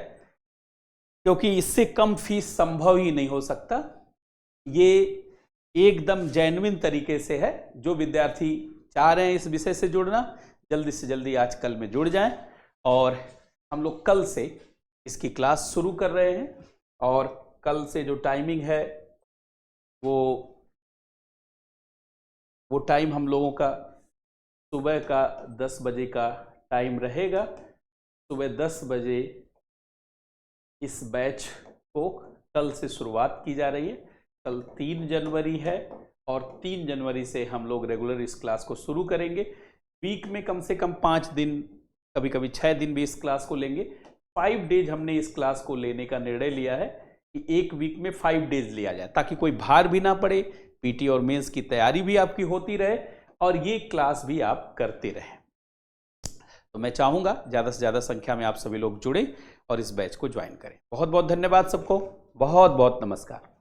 क्योंकि इससे कम फीस संभव ही नहीं हो सकता। ये एकदम जेन्युइन तरीके से है। जो विद्यार्थी चाह रहे हैं इस विषय से जुड़ना, जल्दी से जल्दी आज कल में जुड़ जाएं। और हम लोग कल से इसकी क्लास शुरू कर रहे हैं, और कल से जो टाइमिंग है वो टाइम हम लोगों का सुबह का 10 बजे का टाइम रहेगा। सुबह 10 बजे इस बैच को कल से शुरुआत की जा रही है। कल 3 जनवरी है, और 3 जनवरी से हम लोग रेगुलर इस क्लास को शुरू करेंगे। वीक में कम से कम 5 दिन, कभी कभी 6 दिन भी इस क्लास को लेंगे। 5 डेज हमने इस क्लास को लेने का निर्णय लिया है कि एक वीक में 5 डेज लिया जाए, ताकि कोई भार भी ना पड़े, पीटी और मेंस की तैयारी भी आपकी होती रहे और ये क्लास भी आप करते रहें। तो मैं चाहूँगा ज़्यादा से ज़्यादा संख्या में आप सभी लोग जुड़े और इस बैच को ज्वाइन करें। बहुत बहुत धन्यवाद सबको, बहुत बहुत नमस्कार।